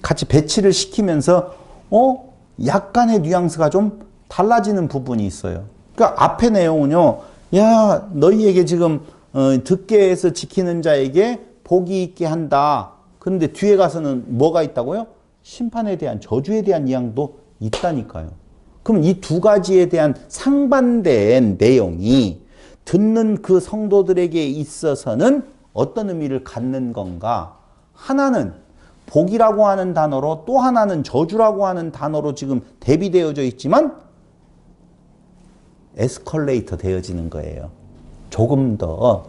같이 배치를 시키면서 약간의 뉘앙스가 좀 달라지는 부분이 있어요. 그러니까 앞에 내용은요. 야 너희에게 지금 듣게 해서 지키는 자에게 복이 있게 한다. 그런데 뒤에 가서는 뭐가 있다고요? 심판에 대한 저주에 대한 이야기도 있다니까요. 그럼 이 두 가지에 대한 상반된 내용이 듣는 그 성도들에게 있어서는 어떤 의미를 갖는 건가? 하나는 복이라고 하는 단어로 또 하나는 저주라고 하는 단어로 지금 대비되어져 있지만 에스컬레이터 되어지는 거예요. 조금 더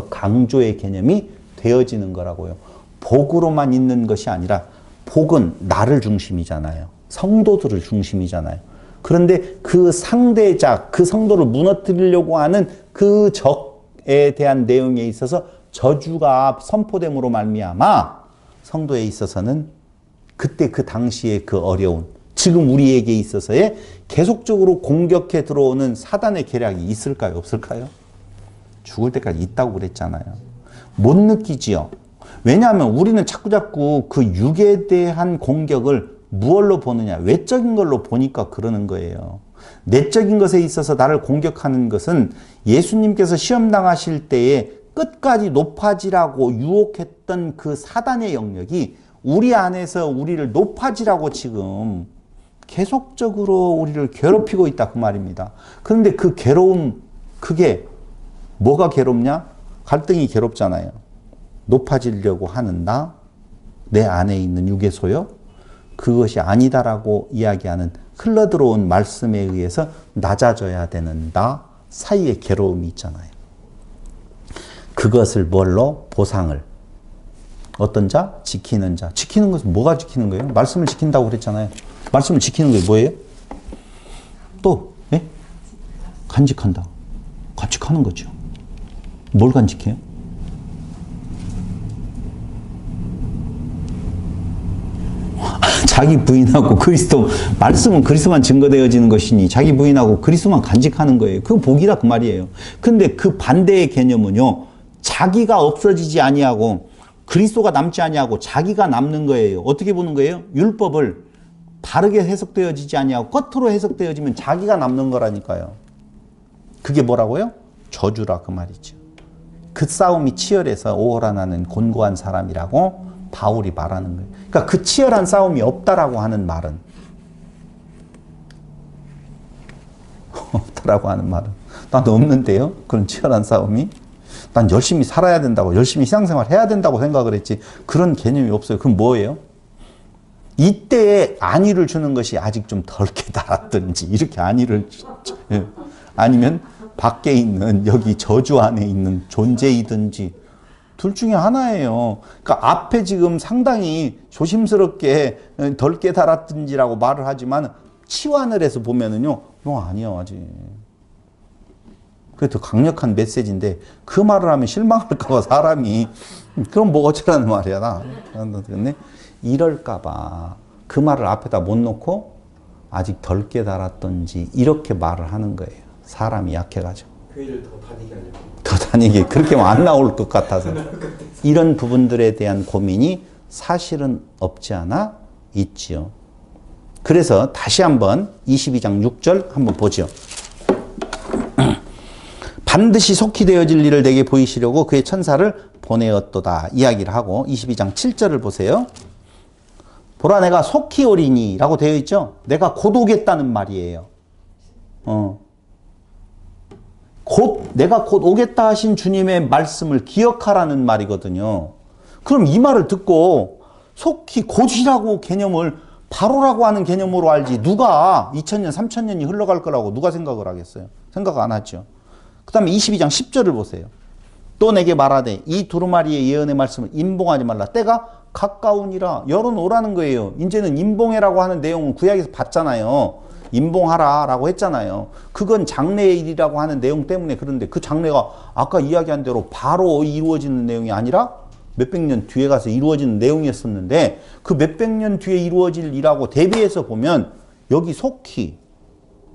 강조의 개념이 되어지는 거라고요. 복으로만 있는 것이 아니라 복은 나를 중심이잖아요. 성도들을 중심이잖아요. 그런데 그 상대자, 그 성도를 무너뜨리려고 하는 그 적에 대한 내용에 있어서 저주가 선포됨으로 말미암아 성도에 있어서는 그때 그 당시에 그 어려운 지금 우리에게 있어서의 계속적으로 공격해 들어오는 사단의 계략이 있을까요? 없을까요? 죽을 때까지 있다고 그랬잖아요. 못 느끼지요. 왜냐하면 우리는 자꾸 그 육에 대한 공격을 무엇로 보느냐? 외적인 걸로 보니까 그러는 거예요. 내적인 것에 있어서 나를 공격하는 것은 예수님께서 시험당하실 때에 끝까지 높아지라고 유혹했던 그 사단의 영역이 우리 안에서 우리를 높아지라고 지금 계속적으로 우리를 괴롭히고 있다 그 말입니다. 그런데 그 괴로움 그게 뭐가 괴롭냐? 갈등이 괴롭잖아요. 높아지려고 하는 나, 내 안에 있는 육의 소욕, 그것이 아니다라고 이야기하는 흘러들어온 말씀에 의해서 낮아져야 되는 나 사이에 괴로움이 있잖아요. 그것을 뭘로? 보상을. 어떤 자? 지키는 자. 지키는 것은 뭐가 지키는 거예요? 말씀을 지킨다고 그랬잖아요. 말씀을 지키는 게 뭐예요? 또 예? 간직한다. 간직하는 거죠. 뭘 간직해요? 자기 부인하고 그리스도, 말씀은 그리스도만 증거되어지는 것이니 자기 부인하고 그리스도만 간직하는 거예요. 그거 복이라 그 말이에요. 근데 그 반대의 개념은요, 자기가 없어지지 아니하고 그리스도가 남지 아니하고 자기가 남는 거예요. 어떻게 보는 거예요? 율법을 바르게 해석되어지지 아니하고 겉으로 해석되어지면 자기가 남는 거라니까요. 그게 뭐라고요? 저주라 그 말이죠. 그 싸움이 치열해서 오호라나는 곤고한 사람이라고 바울이 말하는 거예요. 그러니까 그 치열한 싸움이 없다라고 하는 말은 없다라고 하는 말은 난 없는데요. 그런 치열한 싸움이. 난 열심히 살아야 된다고, 열심히 신앙생활 해야 된다고 생각을 했지 그런 개념이 없어요. 그럼 뭐예요? 이때에 안위를 주는 것이 아직 좀 덜 깨달았든지 이렇게 안위를 아니면 밖에 있는 여기 저주 안에 있는 존재이든지 둘 중에 하나예요. 그러니까 앞에 지금 상당히 조심스럽게 덜 깨달았든지라고 말을 하지만 치환을 해서 보면은요, 아니요 아직. 그게 더 강력한 메시지인데 그 말을 하면 실망할까봐 사람이 그럼 뭐 어쩌라는 말이야 나. 근데 이럴까봐 그 말을 앞에다 못 놓고 아직 덜 깨달았던지 이렇게 말을 하는 거예요. 사람이 약해가지고. 교회를 더 다니게 하려고. 더 다니게 그렇게 하면 안 나올 것 같아서 이런 부분들에 대한 고민이 사실은 없지 않아 있지요. 그래서 다시 한번 22장 6절 한번 보죠. 반드시 속히 되어질 일을 내게 보이시려고 그의 천사를 보내었도다 이야기를 하고 22장 7절을 보세요. 보라 내가 속히 오리니 라고 되어 있죠. 내가 곧 오겠다는 말이에요. 내가 곧 오겠다 하신 주님의 말씀을 기억하라는 말이거든요. 그럼 이 말을 듣고 속히 곧이라고 개념을 바로라고 하는 개념으로 알지 누가 2000년 3000년이 흘러갈 거라고 누가 생각을 하겠어요. 생각 안 하죠. 그 다음에 22장 10절을 보세요. 또 내게 말하되 이 두루마리의 예언의 말씀을 임봉하지 말라. 때가 가까우니라. 열어놓으라는 거예요. 이제는 임봉해라고 하는 내용은 구약에서 봤잖아요. 임봉하라 라고 했잖아요. 그건 장래의 일이라고 하는 내용 때문에 그런데 그 장래가 아까 이야기한 대로 바로 이루어지는 내용이 아니라 몇백 년 뒤에 가서 이루어지는 내용이었었는데 그 몇백 년 뒤에 이루어질 일하고 대비해서 보면 여기 속히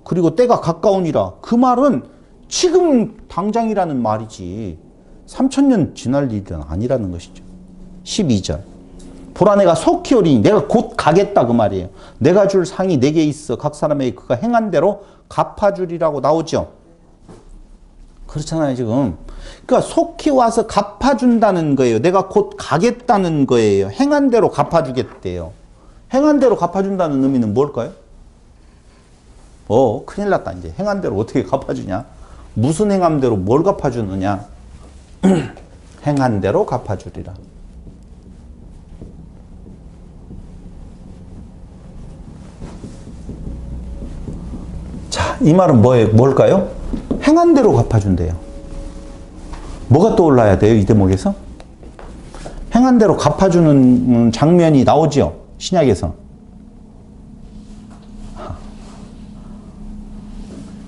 그리고 때가 가까우니라 그 말은 지금 당장이라는 말이지 3000년 지날 일은 아니라는 것이죠. 12절 보라 내가 속히 오리니 내가 곧 가겠다 그 말이에요. 내가 줄 상이 내게 있어 각 사람에게 그가 행한 대로 갚아주리라고 나오죠. 그렇잖아요 지금. 그러니까 속히 와서 갚아준다는 거예요. 내가 곧 가겠다는 거예요. 행한 대로 갚아주겠대요. 행한 대로 갚아준다는 의미는 뭘까요? 큰일 났다 이제. 행한 대로 어떻게 갚아주냐? 무슨 행한 대로 뭘 갚아주느냐? 행한 대로 갚아주리라. 자, 이 말은 뭘까요? 행한 대로 갚아준대요. 뭐가 떠올라야 돼요? 이 대목에서? 행한 대로 갚아주는 장면이 나오죠? 신약에서.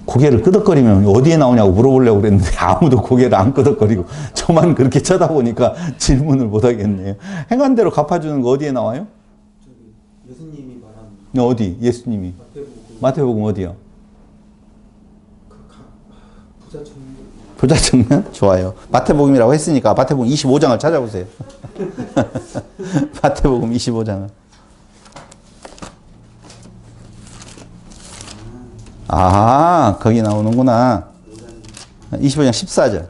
고개를 끄덕거리면 어디에 나오냐고 물어보려고 그랬는데 아무도 고개를 안 끄덕거리고 저만 그렇게 쳐다보니까 질문을 못 하겠네요. 행한 대로 갚아주는 거 어디에 나와요? 저기 예수님이 말한 어디? 예수님이. 마태복음 어디요? 부자 청년. 부자 청년? 좋아요. 마태복음이라고 했으니까 마태복음 25장을 찾아보세요. 마태복음 25장을. 거기 나오는구나. 25장 14절.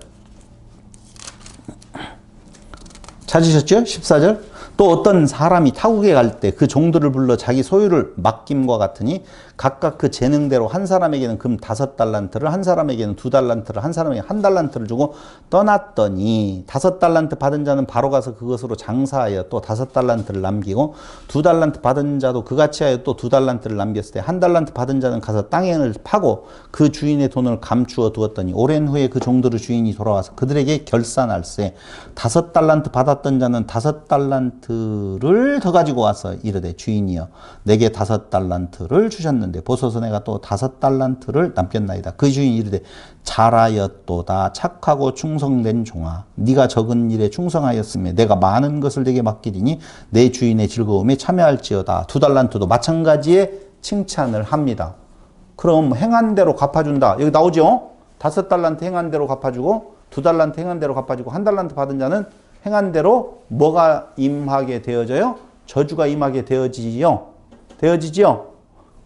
찾으셨죠? 14절. 또 어떤 사람이 타국에 갈 때 그 종들을 불러 자기 소유를 맡김과 같으니 각각 그 재능대로 한 사람에게는 금 5달란트를 한 사람에게는 2달란트를 한 사람에게 1달란트를 주고 떠났더니 5달란트 받은 자는 바로 가서 그것으로 장사하여 또 5달란트를 남기고 2달란트 받은 자도 그같이 하여 또 2달란트를 남겼을 때 1달란트 받은 자는 가서 땅을 파고 그 주인의 돈을 감추어 두었더니 오랜 후에 그 종들의 주인이 돌아와서 그들에게 결산할세 5달란트 받았던 자는 5달란트를 더 가지고 와서 이르되 주인이여 내게 5달란트를 주셨는데 보소서 내가 또 5달란트를 남겼나이다. 그 주인이 이르되 잘하였도다 착하고 충성된 종아 네가 적은 일에 충성하였으며 내가 많은 것을 내게 맡기리니 내 주인의 즐거움에 참여할지어다. 2달란트도 마찬가지의 칭찬을 합니다. 그럼 행한 대로 갚아준다. 여기 나오죠? 5달란트 행한 대로 갚아주고 2달란트 행한 대로 갚아주고 1달란트 받은 자는 행한 대로 뭐가 임하게 되어져요? 저주가 임하게 되어지지요.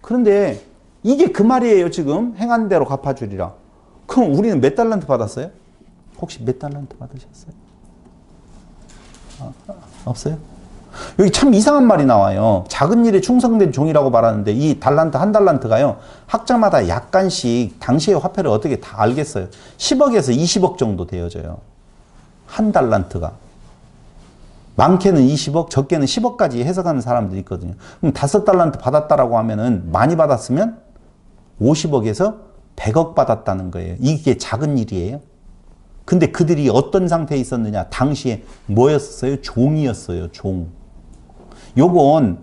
그런데 이게 그 말이에요. 지금 행한 대로 갚아주리라. 그럼 우리는 몇 달란트 받았어요? 혹시 몇 달란트 받으셨어요? 없어요? 여기 참 이상한 말이 나와요. 작은 일에 충성된 종이라고 말하는데 이 달란트, 한 달란트가요. 학자마다 약간씩 당시의 화폐를 어떻게 다 알겠어요. 10억에서 20억 정도 되어져요. 한 달란트가. 많게는 20억, 적게는 10억까지 해석하는 사람들이 있거든요. 그럼 5달란트 받았다라고 하면은 많이 받았으면 50억에서 100억 받았다는 거예요. 이게 작은 일이에요. 근데 그들이 어떤 상태에 있었느냐? 당시에 뭐였어요? 종이었어요. 종. 요건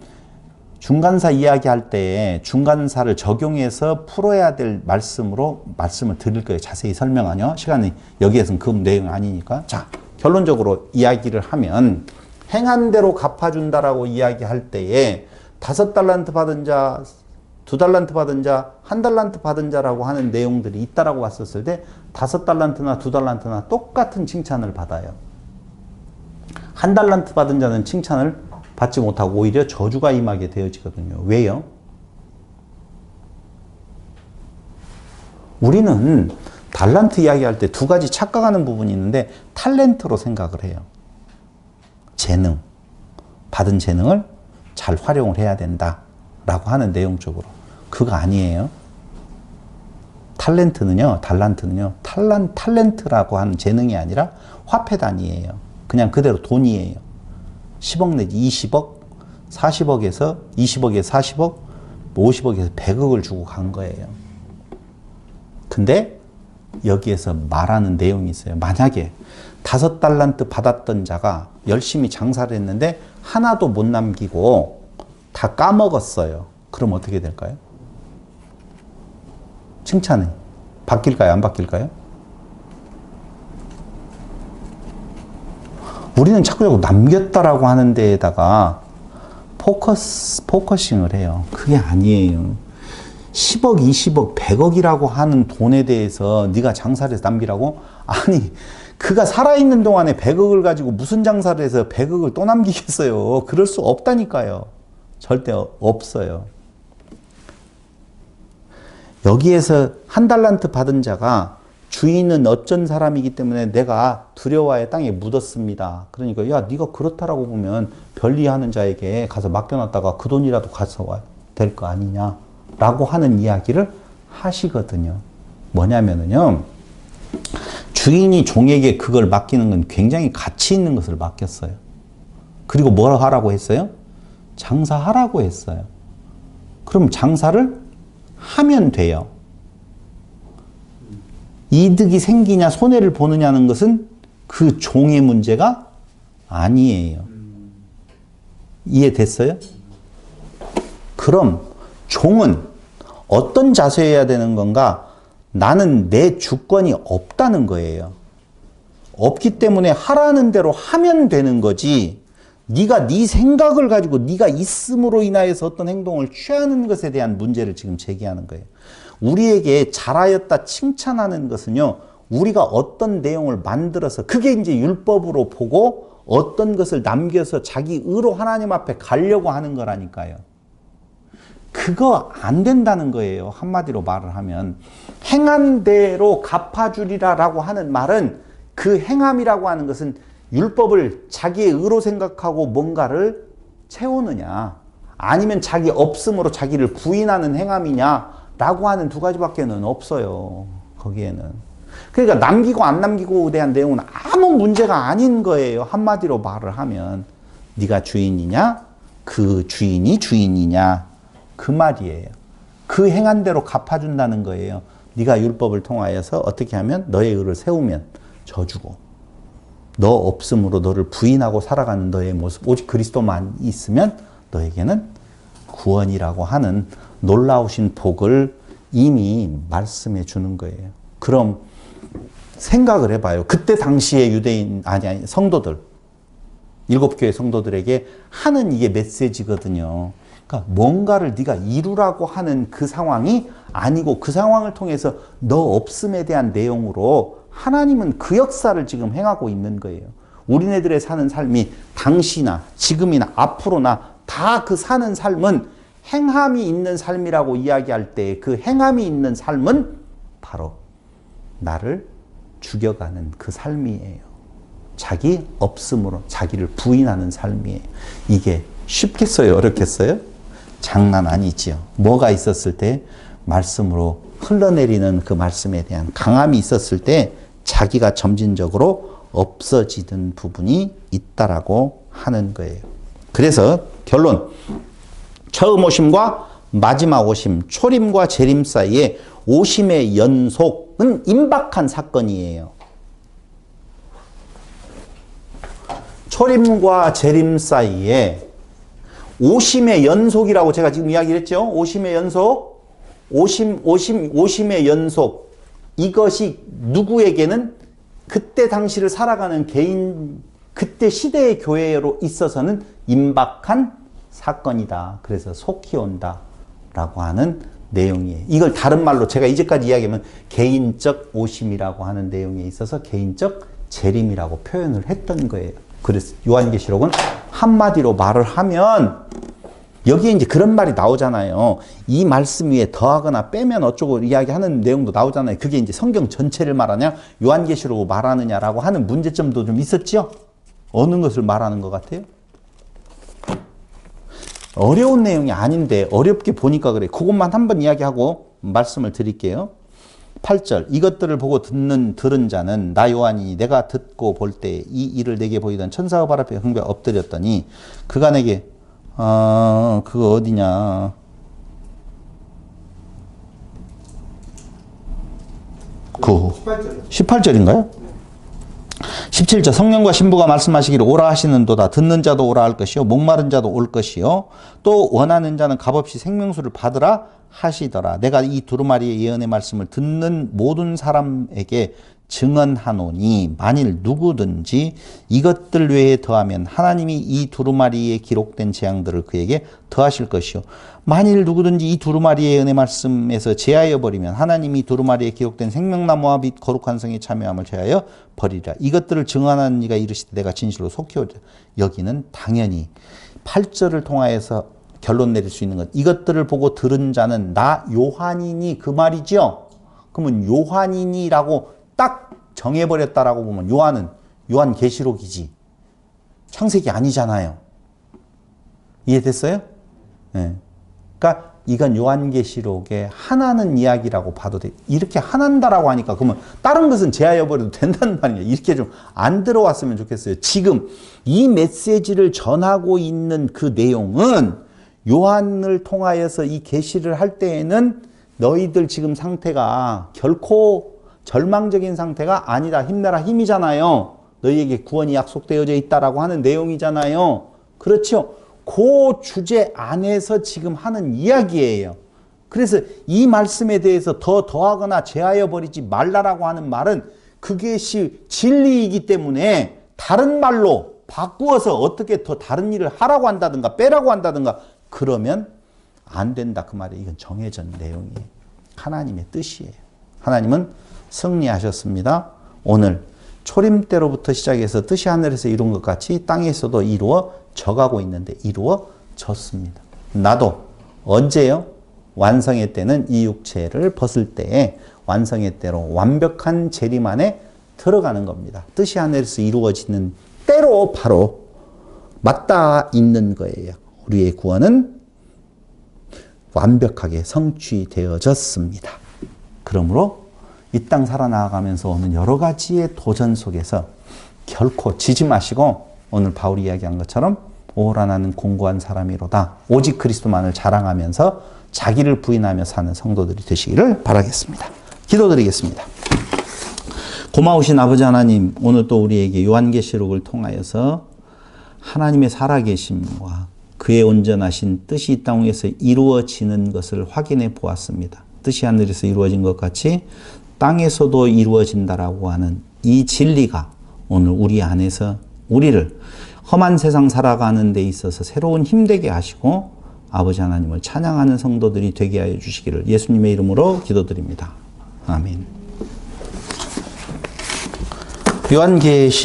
중간사 이야기할 때 중간사를 적용해서 풀어야 될 말씀을 드릴 거예요. 자세히 설명하뇨. 시간이 여기에서는 그 내용이 아니니까. 자, 결론적으로 이야기를 하면 행한 대로 갚아준다라고 이야기할 때에 5달란트 받은 자, 2달란트 받은 자, 1달란트 받은 자라고 하는 내용들이 있다라고 봤었을 때 5달란트나 2달란트나 똑같은 칭찬을 받아요. 1달란트 받은 자는 칭찬을 받지 못하고 오히려 저주가 임하게 되어지거든요. 왜요? 우리는 달란트 이야기할 때 두 가지 착각하는 부분이 있는데 탤런트로 생각을 해요. 재능, 받은 재능을 잘 활용을 해야 된다라고 하는 내용적으로. 그거 아니에요. 달란트는요, 탤런트라고 하는 재능이 아니라 화폐 단위예요. 그냥 그대로 돈이에요. 10억 내지 20억, 40억에서 20억에서 40억, 50억에서 100억을 주고 간 거예요. 근데 여기에서 말하는 내용이 있어요. 만약에 5달란트 받았던 자가 열심히 장사를 했는데 하나도 못 남기고 다 까먹었어요. 그럼 어떻게 될까요? 칭찬이 바뀔까요? 안 바뀔까요? 우리는 자꾸 남겼다라고 하는 데에다가 포커싱을 해요. 그게 아니에요. 10억, 20억, 100억이라고 하는 돈에 대해서 네가 장사를 해서 남기라고? 아니, 그가 살아있는 동안에 100억을 가지고 무슨 장사를 해서 100억을 또 남기겠어요. 그럴 수 없다니까요. 절대 없어요. 여기에서 1달란트 받은 자가 주인은 어쩐 사람이기 때문에 내가 두려워하여 땅에 묻었습니다. 그러니까 야, 네가 그렇다라고 보면 별리하는 자에게 가서 맡겨놨다가 그 돈이라도 가져와야 될 거 아니냐 라고 하는 이야기를 하시거든요. 뭐냐면은요, 주인이 종에게 그걸 맡기는 건 굉장히 가치 있는 것을 맡겼어요. 그리고 뭐라 하라고 했어요? 장사하라고 했어요. 그럼 장사를 하면 돼요. 이득이 생기냐 손해를 보느냐는 것은 그 종의 문제가 아니에요. 이해됐어요? 그럼 종은 어떤 자세여야 되는 건가? 나는 내 주권이 없다는 거예요. 없기 때문에 하라는 대로 하면 되는 거지. 네가 네 생각을 가지고 네가 있음으로 인하여서 어떤 행동을 취하는 것에 대한 문제를 지금 제기하는 거예요. 우리에게 잘하였다 칭찬하는 것은요, 우리가 어떤 내용을 만들어서 그게 이제 율법으로 보고 어떤 것을 남겨서 자기 의로 하나님 앞에 가려고 하는 거라니까요. 그거 안 된다는 거예요. 한마디로 말을 하면. 행한 대로 갚아주리라라고 하는 말은 그 행함이라고 하는 것은 율법을 자기의 의로 생각하고 뭔가를 채우느냐, 아니면 자기 없음으로 자기를 부인하는 행함이냐 라고 하는 두 가지밖에는 없어요. 거기에는. 그러니까 남기고 안 남기고에 대한 내용은 아무 문제가 아닌 거예요. 한마디로 말을 하면. 네가 주인이냐? 그 주인이 주인이냐? 그 말이에요. 그 행한 대로 갚아준다는 거예요. 네가 율법을 통하여서 어떻게 하면 너의 의를 세우면 져주고, 너 없음으로 너를 부인하고 살아가는 너의 모습, 오직 그리스도만 있으면 너에게는 구원이라고 하는 놀라우신 복을 이미 말씀해 주는 거예요. 그럼 생각을 해봐요. 그때 당시에 유대인, 아니 성도들, 7교회 성도들에게 하는 이게 메시지거든요. 그러니까 뭔가를 네가 이루라고 하는 그 상황이 아니고 그 상황을 통해서 너 없음에 대한 내용으로 하나님은 그 역사를 지금 행하고 있는 거예요. 우리네들의 사는 삶이 당시나 지금이나 앞으로나 다 그 사는 삶은 행함이 있는 삶이라고 이야기할 때 그 행함이 있는 삶은 바로 나를 죽여가는 그 삶이에요. 자기 없음으로 자기를 부인하는 삶이에요. 이게 쉽겠어요? 어렵겠어요? 장난 아니지요. 뭐가 있었을 때 말씀으로 흘러내리는 그 말씀에 대한 강함이 있었을 때 자기가 점진적으로 없어지는 부분이 있다라고 하는 거예요. 그래서 결론, 처음 오심과 마지막 오심, 초림과 재림 사이에 오심의 연속은 임박한 사건이에요. 초림과 재림 사이에 오심의 연속이라고 제가 지금 이야기를 했죠. 오심의 연속, 오심의 연속. 이것이 누구에게는 그때 당시를 살아가는 개인, 그때 시대의 교회로 있어서는 임박한 사건이다. 그래서 속히 온다라고 하는 내용이에요. 이걸 다른 말로 제가 이제까지 이야기하면 개인적 오심이라고 하는 내용에 있어서 개인적 재림이라고 표현을 했던 거예요. 그래서 요한계시록은 한마디로 말을 하면 여기에 이제 그런 말이 나오잖아요. 이 말씀 위에 더하거나 빼면 어쩌고 이야기하는 내용도 나오잖아요. 그게 이제 성경 전체를 말하냐, 요한계시록을 말하느냐라고 하는 문제점도 좀 있었죠. 어느 것을 말하는 것 같아요? 어려운 내용이 아닌데 어렵게 보니까 그래. 그것만 한번 이야기하고 말씀을 드릴게요. 8절, 이것들을 보고 들은 자는 나 요한이니 내가 듣고 볼 때 이 일을 내게 보이던 천사의 발 앞에 흥배 엎드렸더니 그가 내게 그거 어디냐, 18절인가요? 17절, 성령과 신부가 말씀하시기를 오라 하시는도다. 듣는 자도 오라 할 것이요 목마른 자도 올 것이요 또 원하는 자는 값없이 생명수를 받으라 하시더라. 내가 이 두루마리의 예언의 말씀을 듣는 모든 사람에게 증언하노니 만일 누구든지 이것들 외에 더하면 하나님이 이 두루마리에 기록된 재앙들을 그에게 더하실 것이요 만일 누구든지 이 두루마리의 예언의 말씀에서 제하여 버리면 하나님이 두루마리에 기록된 생명나무와 및 거룩한 성의 참여함을 제하여 버리라. 이것들을 증언하는 이가 이르시되 내가 진실로 속히 오리라. 여기는 당연히 8절을 통하여서 결론 내릴 수 있는 것, 이것들을 보고 들은 자는 나 요한이니, 그 말이죠. 그러면 요한이니라고 딱 정해버렸다라고 보면 요한은 요한계시록이지 창세기 아니잖아요. 이해됐어요? 네. 그러니까 이건 요한계시록의 하나는 이야기라고 봐도 돼. 이렇게 하나다라고 하니까 그러면 다른 것은 제하여 버려도 된다는 말이냐, 이렇게 좀 안 들어왔으면 좋겠어요. 지금 이 메시지를 전하고 있는 그 내용은 요한을 통하여서 이 계시를 할 때에는 너희들 지금 상태가 결코 절망적인 상태가 아니다. 힘내라, 힘이잖아요. 너희에게 구원이 약속되어져 있다라고 하는 내용이잖아요. 그렇죠? 그 주제 안에서 지금 하는 이야기예요. 그래서 이 말씀에 대해서 더하거나 제하여 버리지 말라라고 하는 말은 그것이 진리이기 때문에 다른 말로 바꾸어서 어떻게 더 다른 일을 하라고 한다든가 빼라고 한다든가 그러면 안 된다 그 말이에요. 이건 정해진 내용이에요. 하나님의 뜻이에요. 하나님은 승리하셨습니다. 오늘 초림 때로부터 시작해서 뜻이 하늘에서 이룬 것 같이 땅에서도 이루어져 가고 있는데 이루어졌습니다. 나도 언제요? 완성의 때는 이 육체를 벗을 때에 완성의 때로 완벽한 재림 안에 들어가는 겁니다. 뜻이 하늘에서 이루어지는 때로 바로 맞닿아 있는 거예요. 우리의 구원은 완벽하게 성취되어졌습니다. 그러므로 이 땅 살아나가면서 오는 여러 가지의 도전 속에서 결코 지지 마시고 오늘 바울이 이야기한 것처럼 오라 나는 공고한 사람이로다. 오직 그리스도만을 자랑하면서 자기를 부인하며 사는 성도들이 되시기를 바라겠습니다. 기도드리겠습니다. 고마우신 아버지 하나님, 오늘 또 우리에게 요한계시록을 통하여서 하나님의 살아계심과 그의 온전하신 뜻이 이 땅 위에서 이루어지는 것을 확인해 보았습니다. 뜻이 하늘에서 이루어진 것 같이 땅에서도 이루어진다라고 하는 이 진리가 오늘 우리 안에서 우리를 험한 세상 살아가는 데 있어서 새로운 힘되게 하시고 아버지 하나님을 찬양하는 성도들이 되게 하여 주시기를 예수님의 이름으로 기도드립니다. 아멘. 요한계시